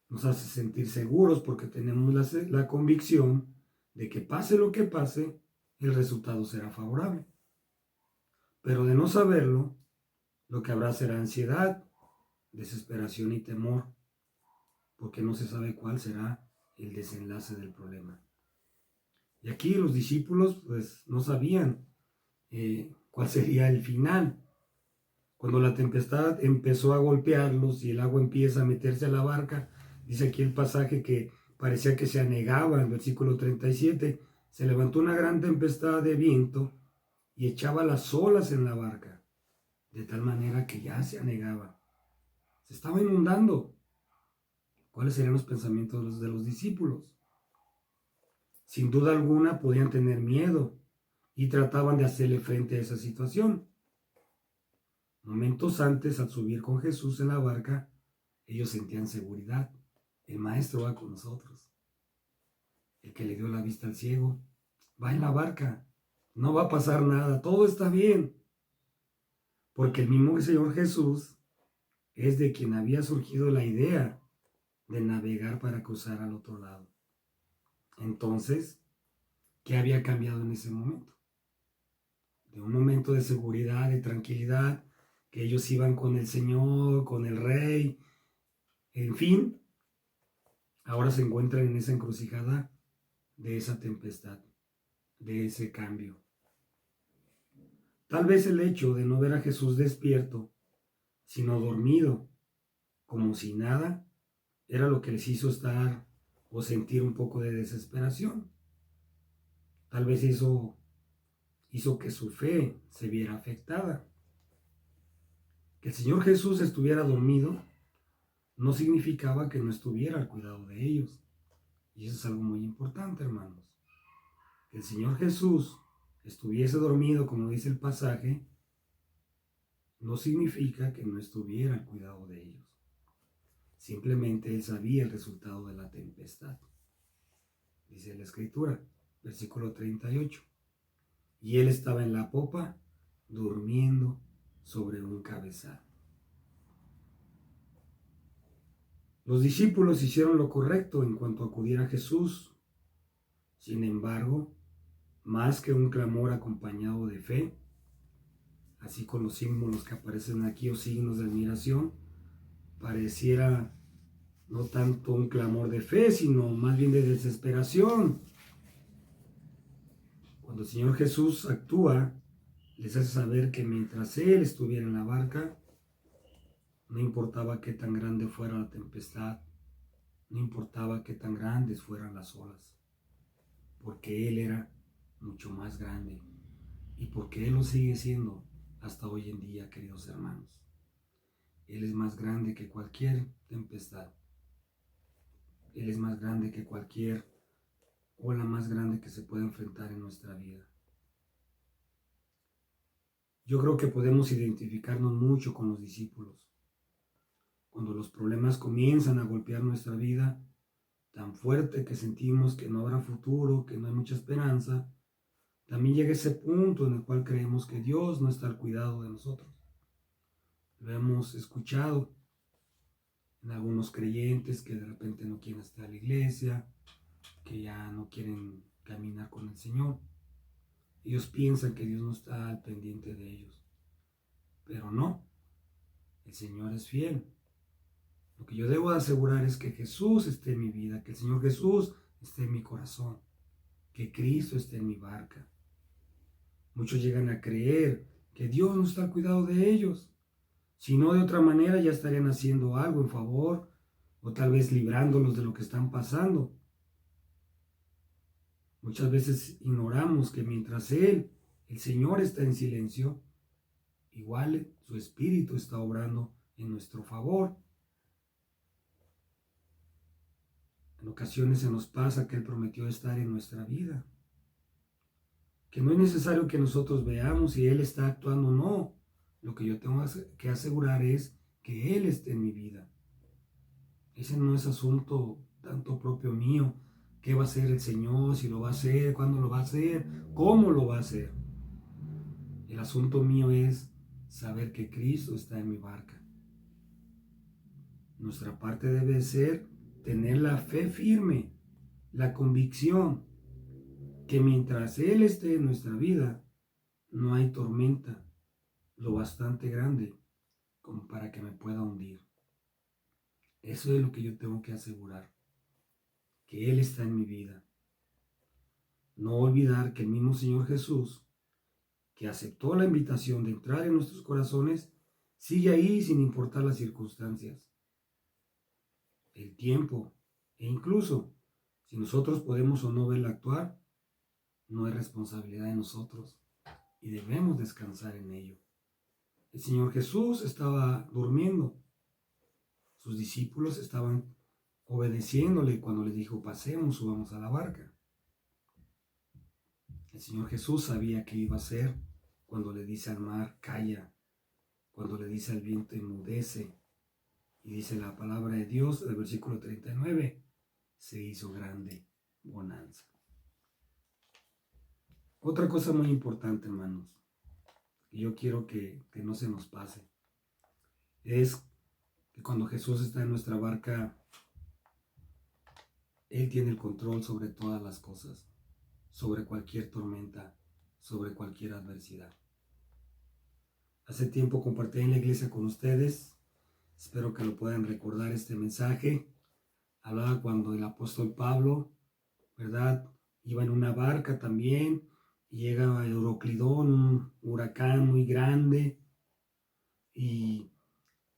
nos hace sentir seguros porque tenemos la convicción de que pase lo que pase, el resultado será favorable. Pero de no saberlo, lo que habrá será ansiedad, desesperación y temor, porque no se sabe cuál será el desenlace del problema. Y aquí los discípulos pues no sabían cuál sería el final. Cuando la tempestad empezó a golpearlos y el agua empieza a meterse a la barca, dice aquí el pasaje que parecía que se anegaba, en versículo 37, se levantó una gran tempestad de viento y echaba las olas en la barca, de tal manera que ya se anegaba. Se estaba inundando. ¿Cuáles serían los pensamientos de los discípulos? Sin duda alguna podían tener miedo y trataban de hacerle frente a esa situación. Momentos antes, al subir con Jesús en la barca, ellos sentían seguridad. El Maestro va con nosotros. El que le dio la vista al ciego va en la barca. No va a pasar nada, todo está bien. Porque el mismo Señor Jesús es de quien había surgido la idea de navegar para cruzar al otro lado. Entonces, ¿qué había cambiado en ese momento? De un momento de seguridad, de tranquilidad, que ellos iban con el Señor, con el Rey, en fin, ahora se encuentran en esa encrucijada de esa tempestad, de ese cambio. Tal vez el hecho de no ver a Jesús despierto, sino dormido, como si nada, era lo que les hizo estar o sentir un poco de desesperación. Tal vez eso hizo que su fe se viera afectada. Que el Señor Jesús estuviera dormido no significaba que no estuviera al cuidado de ellos. Y eso es algo muy importante, hermanos. Que el Señor Jesús estuviese dormido, como dice el pasaje, no significa que no estuviera al cuidado de ellos. Simplemente Él sabía el resultado de la tempestad. Dice la Escritura, versículo 38. Y Él estaba en la popa, durmiendo sobre un cabezal. Los discípulos hicieron lo correcto en cuanto a acudir a Jesús. Sin embargo, más que un clamor acompañado de fe, así con los símbolos que aparecen aquí o signos de admiración, pareciera no tanto un clamor de fe, sino más bien de desesperación. Cuando el Señor Jesús actúa, les hace saber que mientras Él estuviera en la barca, No importaba qué tan grande fuera la tempestad, no importaba qué tan grandes fueran las olas, porque Él era mucho más grande y porque Él lo sigue siendo hasta hoy en día, queridos hermanos. Él es más grande que cualquier tempestad. Él es más grande que cualquier ola más grande que se pueda enfrentar en nuestra vida. Yo creo que podemos identificarnos mucho con los discípulos. Cuando los problemas comienzan a golpear nuestra vida tan fuerte que sentimos que no habrá futuro, que no hay mucha esperanza, también llega ese punto en el cual creemos que Dios no está al cuidado de nosotros. Lo hemos escuchado en algunos creyentes que de repente no quieren estar a la iglesia, que ya no quieren caminar con el Señor. Ellos piensan que Dios no está al pendiente de ellos, pero no, el Señor es fiel. Lo que yo debo de asegurar es que Jesús esté en mi vida, que el Señor Jesús esté en mi corazón, que Cristo esté en mi barca. Muchos llegan a creer que Dios no está al cuidado de ellos. Si no, de otra manera ya estarían haciendo algo en favor o tal vez librándolos de lo que están pasando. Muchas veces ignoramos que mientras el Señor está en silencio, igual su Espíritu está obrando en nuestro favor. En ocasiones se nos pasa que Él prometió estar en nuestra vida, que no es necesario que nosotros veamos si Él está actuando o no. Lo que yo tengo que asegurar es que Él esté en mi vida. Ese no es asunto tanto propio mío. ¿Qué va a hacer el Señor? Si lo va a hacer, cuándo lo va a hacer, cómo lo va a hacer. El asunto mío es saber que Cristo está en mi barca. Nuestra parte debe ser tener la fe firme, la convicción que mientras Él esté en nuestra vida, no hay tormenta lo bastante grande como para que me pueda hundir. Eso es lo que yo tengo que asegurar, que Él está en mi vida. No olvidar que el mismo Señor Jesús, que aceptó la invitación de entrar en nuestros corazones, sigue ahí sin importar las circunstancias, el tiempo, e incluso si nosotros podemos o no verla actuar, no es responsabilidad de nosotros y debemos descansar en ello. El Señor Jesús estaba durmiendo. Sus discípulos estaban obedeciéndole cuando le dijo, pasemos, subamos a la barca. El Señor Jesús sabía qué iba a hacer cuando le dice al mar, calla, cuando le dice al viento, enmudece. Y dice la palabra de Dios, el versículo 39, se hizo grande bonanza. Otra cosa muy importante, hermanos, y yo quiero que no se nos pase, es que cuando Jesús está en nuestra barca, Él tiene el control sobre todas las cosas, sobre cualquier tormenta, sobre cualquier adversidad. Hace tiempo compartí en la iglesia con ustedes, espero que lo puedan recordar este mensaje. Hablaba cuando el apóstol Pablo, ¿verdad?, iba en una barca también, y llega a Euroclidón, un huracán muy grande, y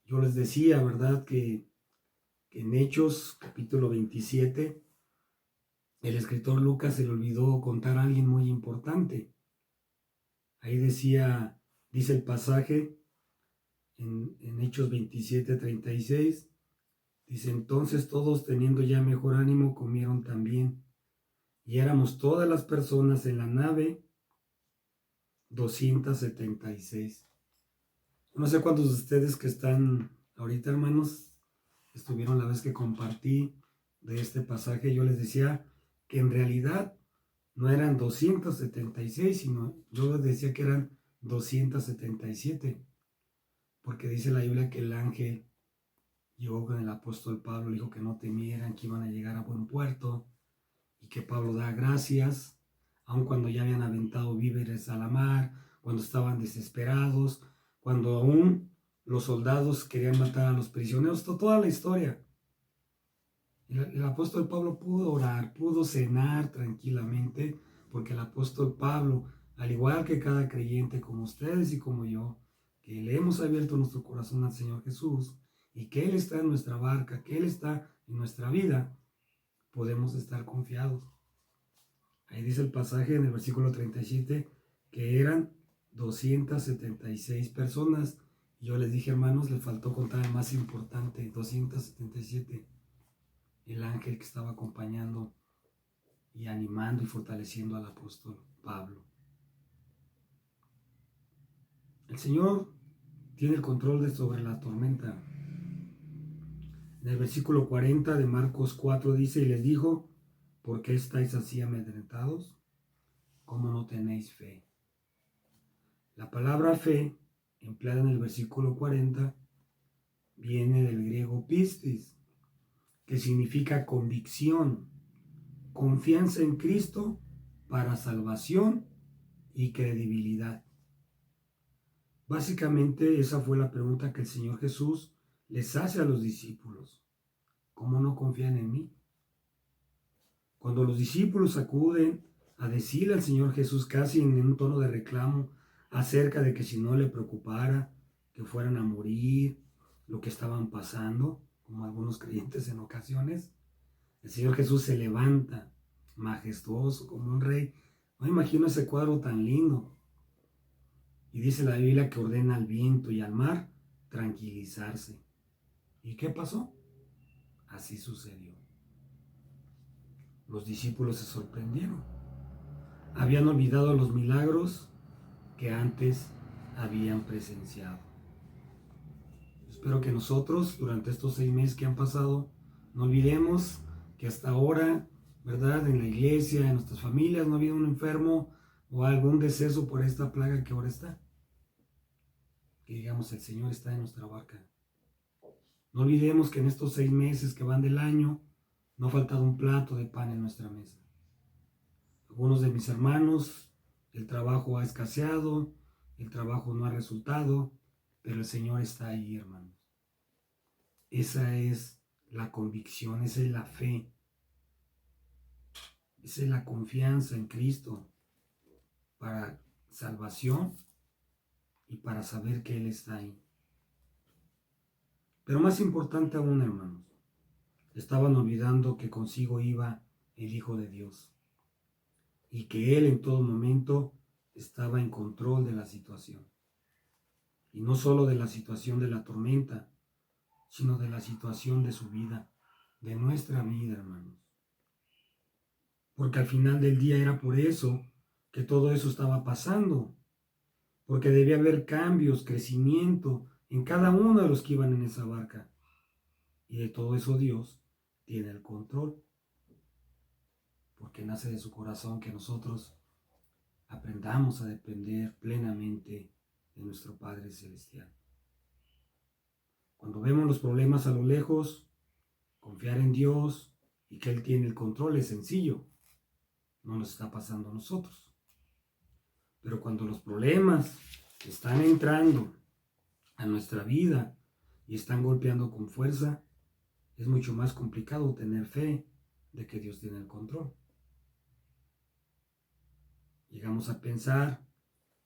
yo les decía, ¿verdad?, que en Hechos capítulo 27, el escritor Lucas se le olvidó contar a alguien muy importante. Ahí dice el pasaje en Hechos 27, 36, dice, entonces todos teniendo ya mejor ánimo comieron también, y éramos todas las personas en la nave 276. No sé cuántos de ustedes que están ahorita, hermanos, estuvieron la vez que compartí de este pasaje. Yo les decía que en realidad no eran 276, sino yo les decía que eran 277, porque dice la Biblia que el ángel llegó con el apóstol Pablo, le dijo que no temieran, que iban a llegar a buen puerto, y que Pablo da gracias, aun cuando ya habían aventado víveres a la mar, cuando estaban desesperados, cuando aún los soldados querían matar a los prisioneros, toda la historia. El apóstol Pablo pudo orar, pudo cenar tranquilamente, porque el apóstol Pablo, al igual que cada creyente como ustedes y como yo, que le hemos abierto nuestro corazón al Señor Jesús y que Él está en nuestra barca, que Él está en nuestra vida, podemos estar confiados. Ahí dice el pasaje en el versículo 37 que eran 276 personas. Y yo les dije, hermanos, le faltó contar el más importante, 277, el ángel que estaba acompañando y animando y fortaleciendo al apóstol Pablo. El Señor tiene el control sobre la tormenta. En el versículo 40 de Marcos 4 dice, y les dijo, ¿por qué estáis así amedrentados? ¿Cómo no tenéis fe? La palabra fe, empleada en el versículo 40, viene del griego pistis, que significa convicción, confianza en Cristo para salvación y credibilidad. Básicamente esa fue la pregunta que el Señor Jesús les hace a los discípulos. ¿Cómo no confían en mí? Cuando los discípulos acuden a decirle al Señor Jesús casi en un tono de reclamo acerca de que si no le preocupara, que fueran a morir, lo que estaban pasando, como algunos creyentes en ocasiones, el Señor Jesús se levanta majestuoso como un rey. No imagino ese cuadro tan lindo. Y dice la Biblia que ordena al viento y al mar tranquilizarse. ¿Y qué pasó? Así sucedió. Los discípulos se sorprendieron. Habían olvidado los milagros que antes habían presenciado. Espero que nosotros, durante estos 6 meses que han pasado, no olvidemos que hasta ahora, ¿verdad?, en la iglesia, en nuestras familias, no ha habido un enfermo o algún deceso por esta plaga que ahora está. Que digamos, el Señor está en nuestra barca. No olvidemos que en estos 6 meses que van del año, no ha faltado un plato de pan en nuestra mesa. Algunos de mis hermanos, el trabajo ha escaseado, el trabajo no ha resultado, pero el Señor está ahí, hermanos. Esa es la convicción, esa es la fe, esa es la confianza en Cristo para salvación y para saber que Él está ahí. Pero más importante aún, hermanos, estaban olvidando que consigo iba el Hijo de Dios y que Él en todo momento estaba en control de la situación. Y no solo de la situación de la tormenta, sino de la situación de su vida, de nuestra vida, hermanos. Porque al final del día era por eso que todo eso estaba pasando. Porque debía haber cambios, crecimiento en cada uno de los que iban en esa barca. Y de todo eso Dios tiene el control. Porque nace de su corazón que nosotros aprendamos a depender plenamente de nuestro Padre Celestial. Cuando vemos los problemas a lo lejos, confiar en Dios y que Él tiene el control es sencillo. No nos está pasando a nosotros. Pero cuando los problemas están entrando a nuestra vida y están golpeando con fuerza, es mucho más complicado tener fe de que Dios tiene el control. Llegamos a pensar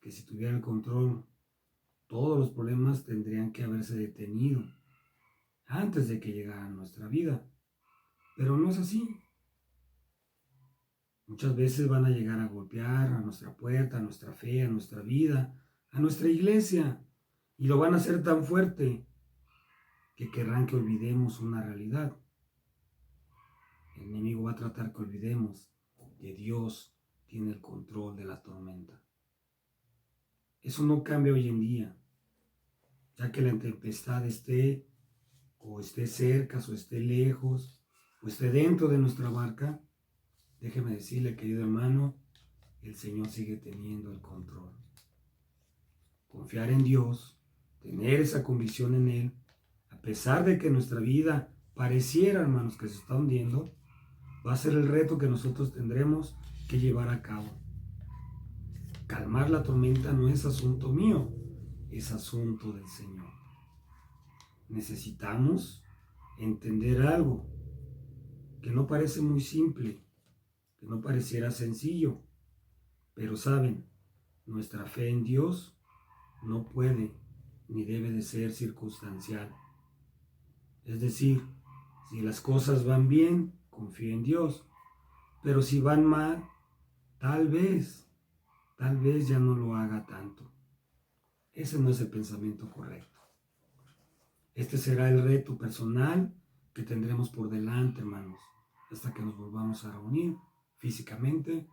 que si tuviera el control, todos los problemas tendrían que haberse detenido antes de que llegaran a nuestra vida. Pero no es así. Muchas veces van a llegar a golpear a nuestra puerta, a nuestra fe, a nuestra vida, a nuestra iglesia. Y lo van a hacer tan fuerte que querrán que olvidemos una realidad. El enemigo va a tratar que olvidemos que Dios tiene el control de la tormenta. Eso no cambia hoy en día, ya que la tempestad esté cerca, o esté lejos, o esté dentro de nuestra barca. Déjeme decirle, querido hermano, el Señor sigue teniendo el control. Confiar en Dios, tener esa convicción en Él, a pesar de que nuestra vida pareciera, hermanos, que se está hundiendo, va a ser el reto que nosotros tendremos que llevar a cabo. Calmar la tormenta no es asunto mío, es asunto del Señor. Necesitamos entender algo que no parece muy simple, que no pareciera sencillo, pero saben, nuestra fe en Dios no puede ni debe de ser circunstancial. Es decir, si las cosas van bien, confía en Dios, pero si van mal, tal vez ya no lo haga tanto. Ese no es el pensamiento correcto. Este será el reto personal que tendremos por delante, hermanos, hasta que nos volvamos a reunir físicamente,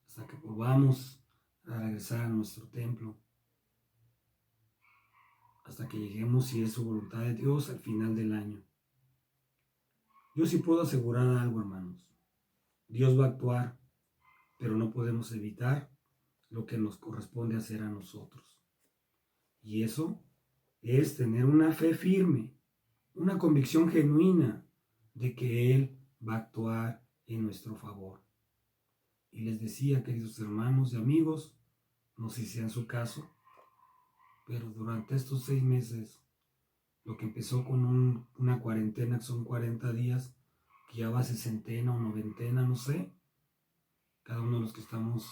hasta que volvamos a regresar a nuestro templo, hasta que lleguemos, si es su voluntad de Dios, al final del año. Yo sí puedo asegurar algo, hermanos. Dios va a actuar, pero no podemos evitar lo que nos corresponde hacer a nosotros. Y eso es tener una fe firme, una convicción genuina de que Él va a actuar en nuestro favor. Y les decía, queridos hermanos y amigos, no sé si sea en su caso, pero durante estos 6 meses, lo que empezó con una cuarentena, que son 40 días, que ya va a sesentena o noventena, no sé, cada uno de los que estamos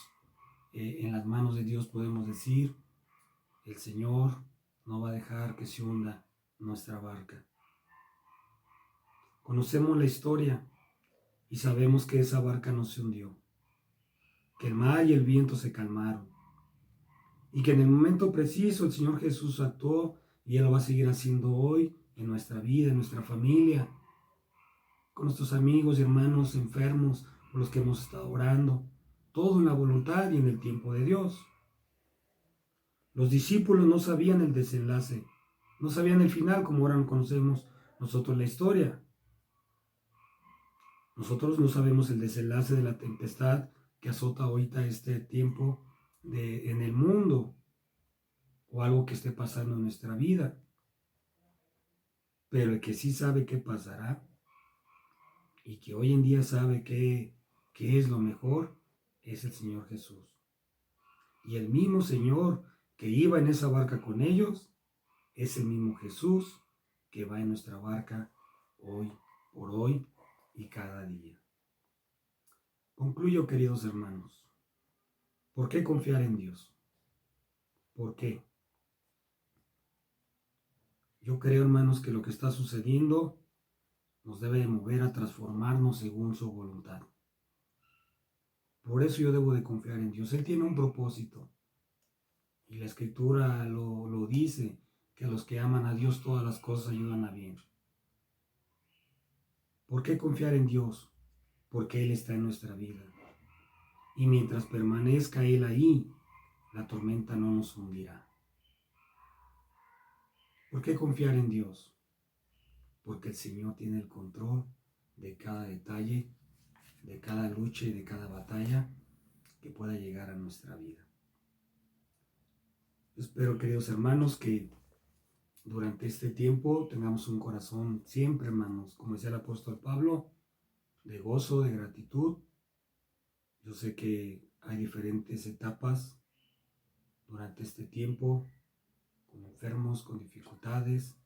en las manos de Dios podemos decir, el Señor no va a dejar que se hunda nuestra barca. Conocemos la historia y sabemos que esa barca no se hundió, que el mar y el viento se calmaron y que en el momento preciso el Señor Jesús actuó y Él lo va a seguir haciendo hoy en nuestra vida, en nuestra familia, con nuestros amigos y hermanos enfermos por los que hemos estado orando, todo en la voluntad y en el tiempo de Dios. Los discípulos no sabían el desenlace, no sabían el final, como ahora conocemos nosotros la historia. Nosotros no sabemos el desenlace de la tempestad que azota ahorita este tiempo en el mundo o algo que esté pasando en nuestra vida. Pero el que sí sabe qué pasará y que hoy en día sabe qué es lo mejor es el Señor Jesús. Y el mismo Señor que iba en esa barca con ellos es el mismo Jesús que va en nuestra barca hoy por hoy y cada día. Concluyo, queridos hermanos. ¿Por qué confiar en Dios? ¿Por qué? Yo creo, hermanos, que lo que está sucediendo nos debe de mover a transformarnos según su voluntad. Por eso yo debo de confiar en Dios. Él tiene un propósito. Y la Escritura lo dice, que a los que aman a Dios todas las cosas ayudan a bien. ¿Por qué confiar en Dios? Porque Él está en nuestra vida. Y mientras permanezca Él ahí, la tormenta no nos hundirá. ¿Por qué confiar en Dios? Porque el Señor tiene el control de cada detalle, de cada lucha y de cada batalla que pueda llegar a nuestra vida. Espero, queridos hermanos, que durante este tiempo tengamos un corazón siempre, hermanos, como decía el apóstol Pablo, de gozo, de gratitud. Yo sé que hay diferentes etapas durante este tiempo, con enfermos, con dificultades,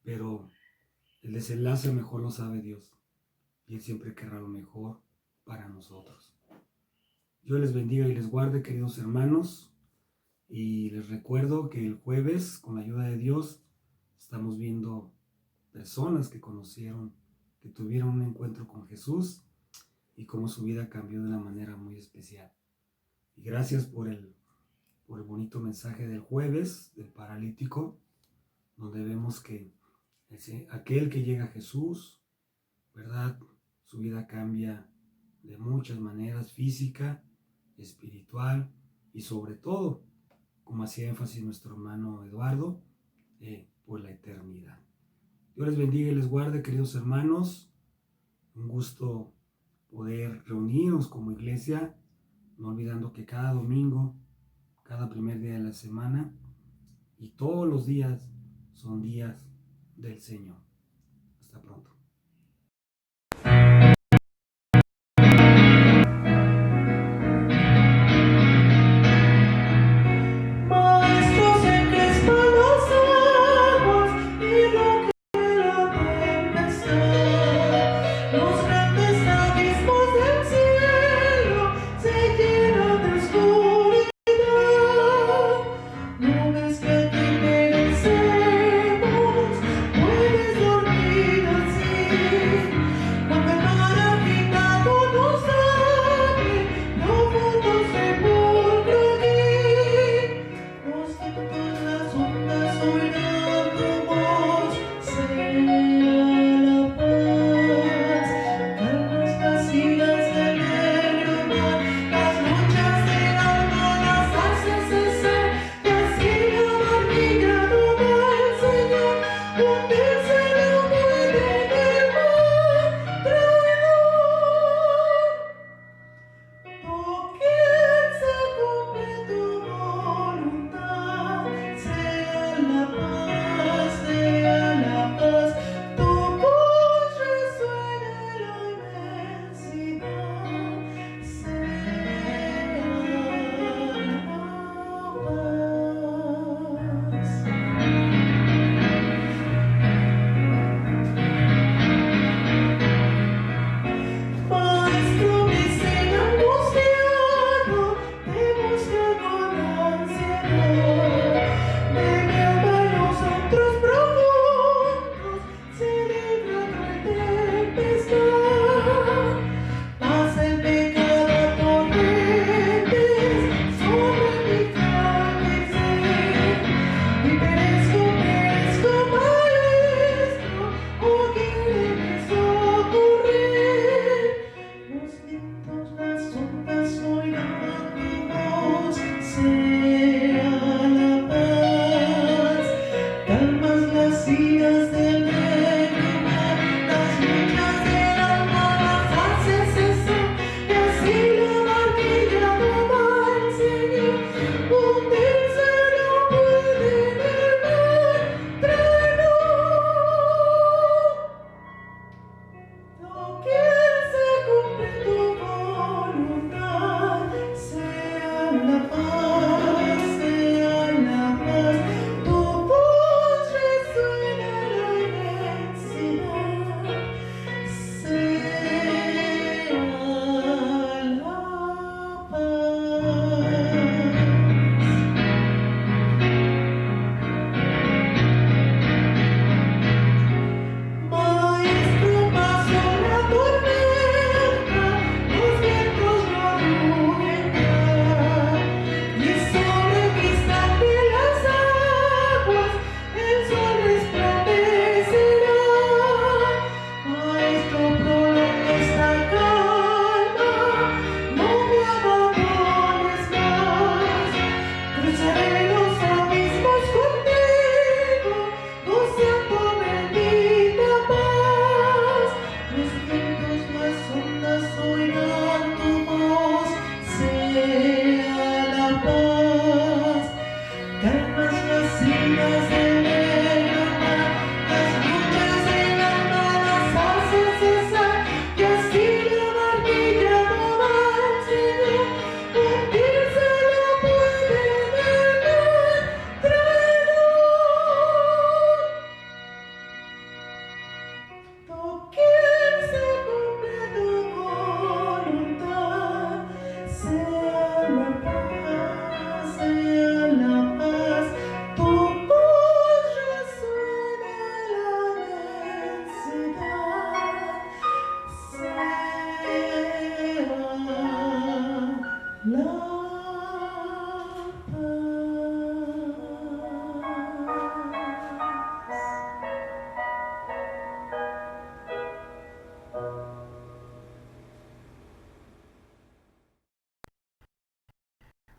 pero el desenlace mejor lo sabe Dios y Él siempre querrá lo mejor para nosotros. Dios les bendiga y les guarde, queridos hermanos, y les recuerdo que el jueves, con la ayuda de Dios, estamos viendo personas que conocieron, que tuvieron un encuentro con Jesús y cómo su vida cambió de una manera muy especial. Y gracias por el bonito mensaje del jueves, del paralítico, donde vemos que aquel que llega a Jesús, ¿verdad? Su vida cambia de muchas maneras, física, espiritual y sobre todo, como hacía énfasis nuestro hermano Eduardo, por la eternidad. Dios les bendiga y les guarde, queridos hermanos. Un gusto poder reunirnos como iglesia, no olvidando que cada domingo, cada primer día de la semana y todos los días son días del Señor. Hasta pronto. Maestro, se crespan las aguas y no queda tempestad. Los grandes abismos del cielo se llenan de oscuridad. Nubes que tienen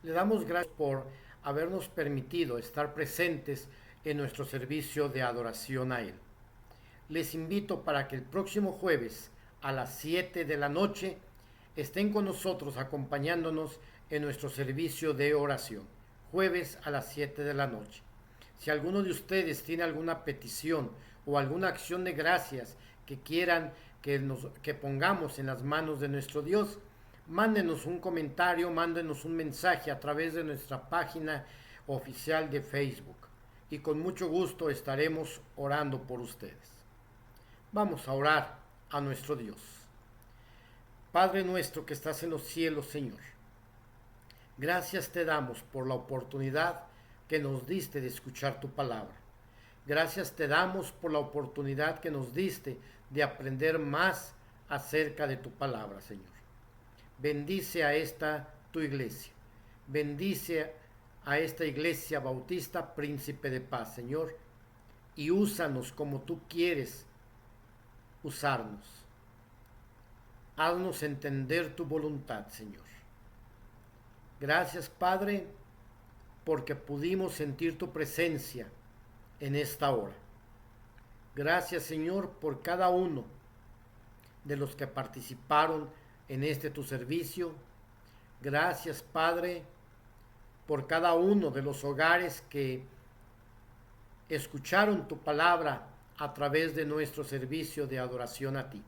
Le damos gracias por habernos permitido estar presentes en nuestro servicio de adoración a Él. Les invito para que el próximo jueves a las 7 de la noche estén con nosotros acompañándonos en nuestro servicio de oración. Jueves a las 7 de la noche. Si alguno de ustedes tiene alguna petición o alguna acción de gracias que quieran que pongamos en las manos de nuestro Dios, mándenos un comentario, mándenos un mensaje a través de nuestra página oficial de Facebook y con mucho gusto estaremos orando por ustedes. Vamos a orar a nuestro Dios. Padre nuestro que estás en los cielos, Señor, gracias te damos por la oportunidad que nos diste de escuchar tu palabra. Gracias te damos por la oportunidad que nos diste de aprender más acerca de tu palabra, Señor. Bendice a esta tu iglesia. Bendice a esta iglesia bautista Príncipe de Paz, Señor. Y úsanos como tú quieres usarnos. Haznos entender tu voluntad, Señor. Gracias, Padre, porque pudimos sentir tu presencia en esta hora. Gracias, Señor, por cada uno de los que participaron en este tu servicio. Gracias, Padre, por cada uno de los hogares que escucharon tu palabra a través de nuestro servicio de adoración a ti.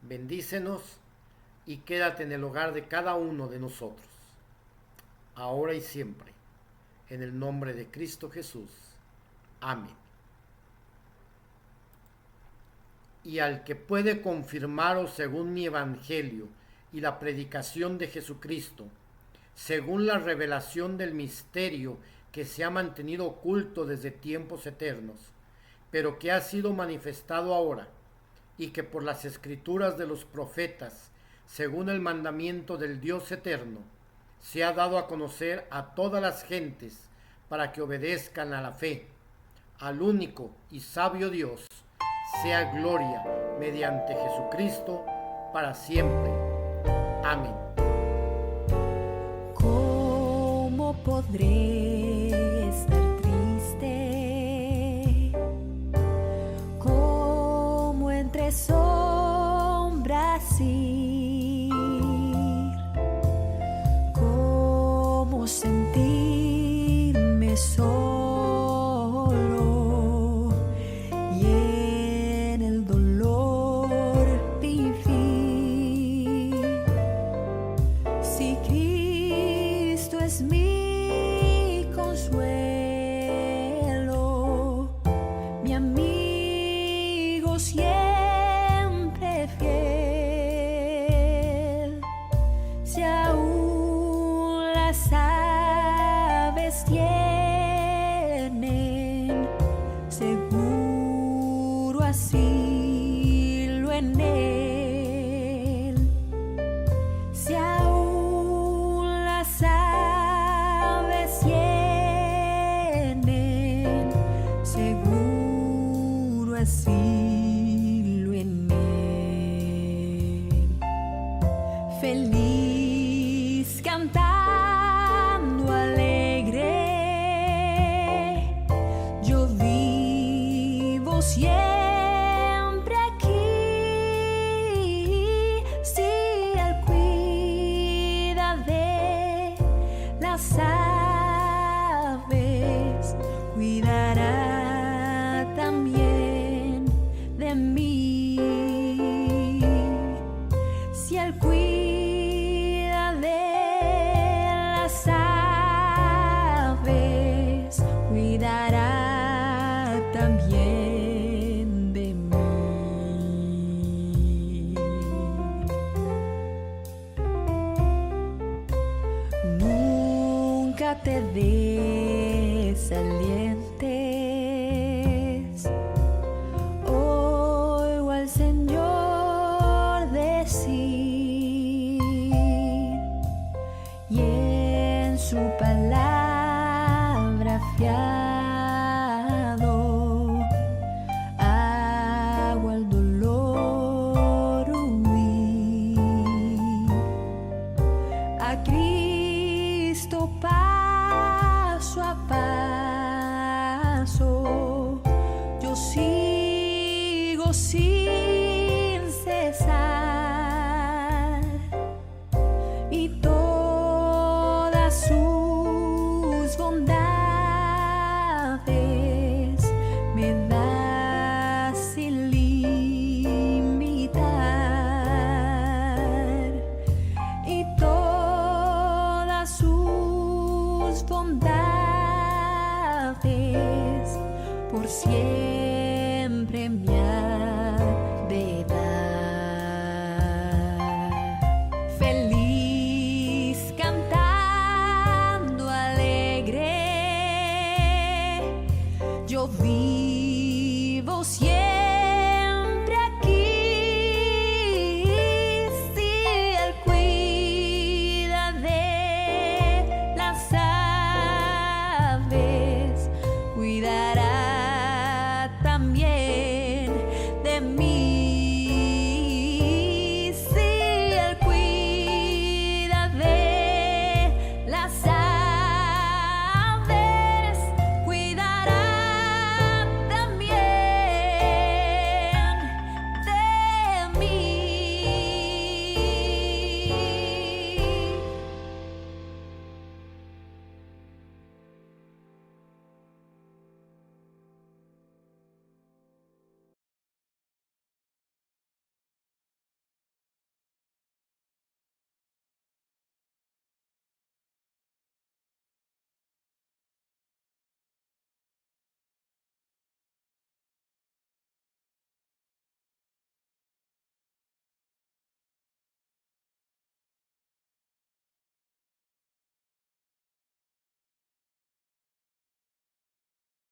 Bendícenos y quédate en el hogar de cada uno de nosotros, ahora y siempre, en el nombre de Cristo Jesús. Amén. Y al que puede confirmaros según mi evangelio y la predicación de Jesucristo, según la revelación del misterio que se ha mantenido oculto desde tiempos eternos, pero que ha sido manifestado ahora, y que por las escrituras de los profetas, según el mandamiento del Dios eterno, se ha dado a conocer a todas las gentes para que obedezcan a la fe. Al único y sabio Dios sea gloria mediante Jesucristo para siempre. Amén. ¿Cómo podré estar triste? ¿Cómo entre sombras ir? ¿Cómo sentirme solo y en el dolor vivir? Si Cristo es mi consuelo, mi amigo siempre fiel, si aún las aves tienen seguro asilo en él, si aún las aves tienen seguro asilo en él, feliz cantando alegre, yo vivo siempre aquí, si Él cuida de las aves, cuidará también de mí. Si Él cuida de las aves, cuidará también de mí. Nunca te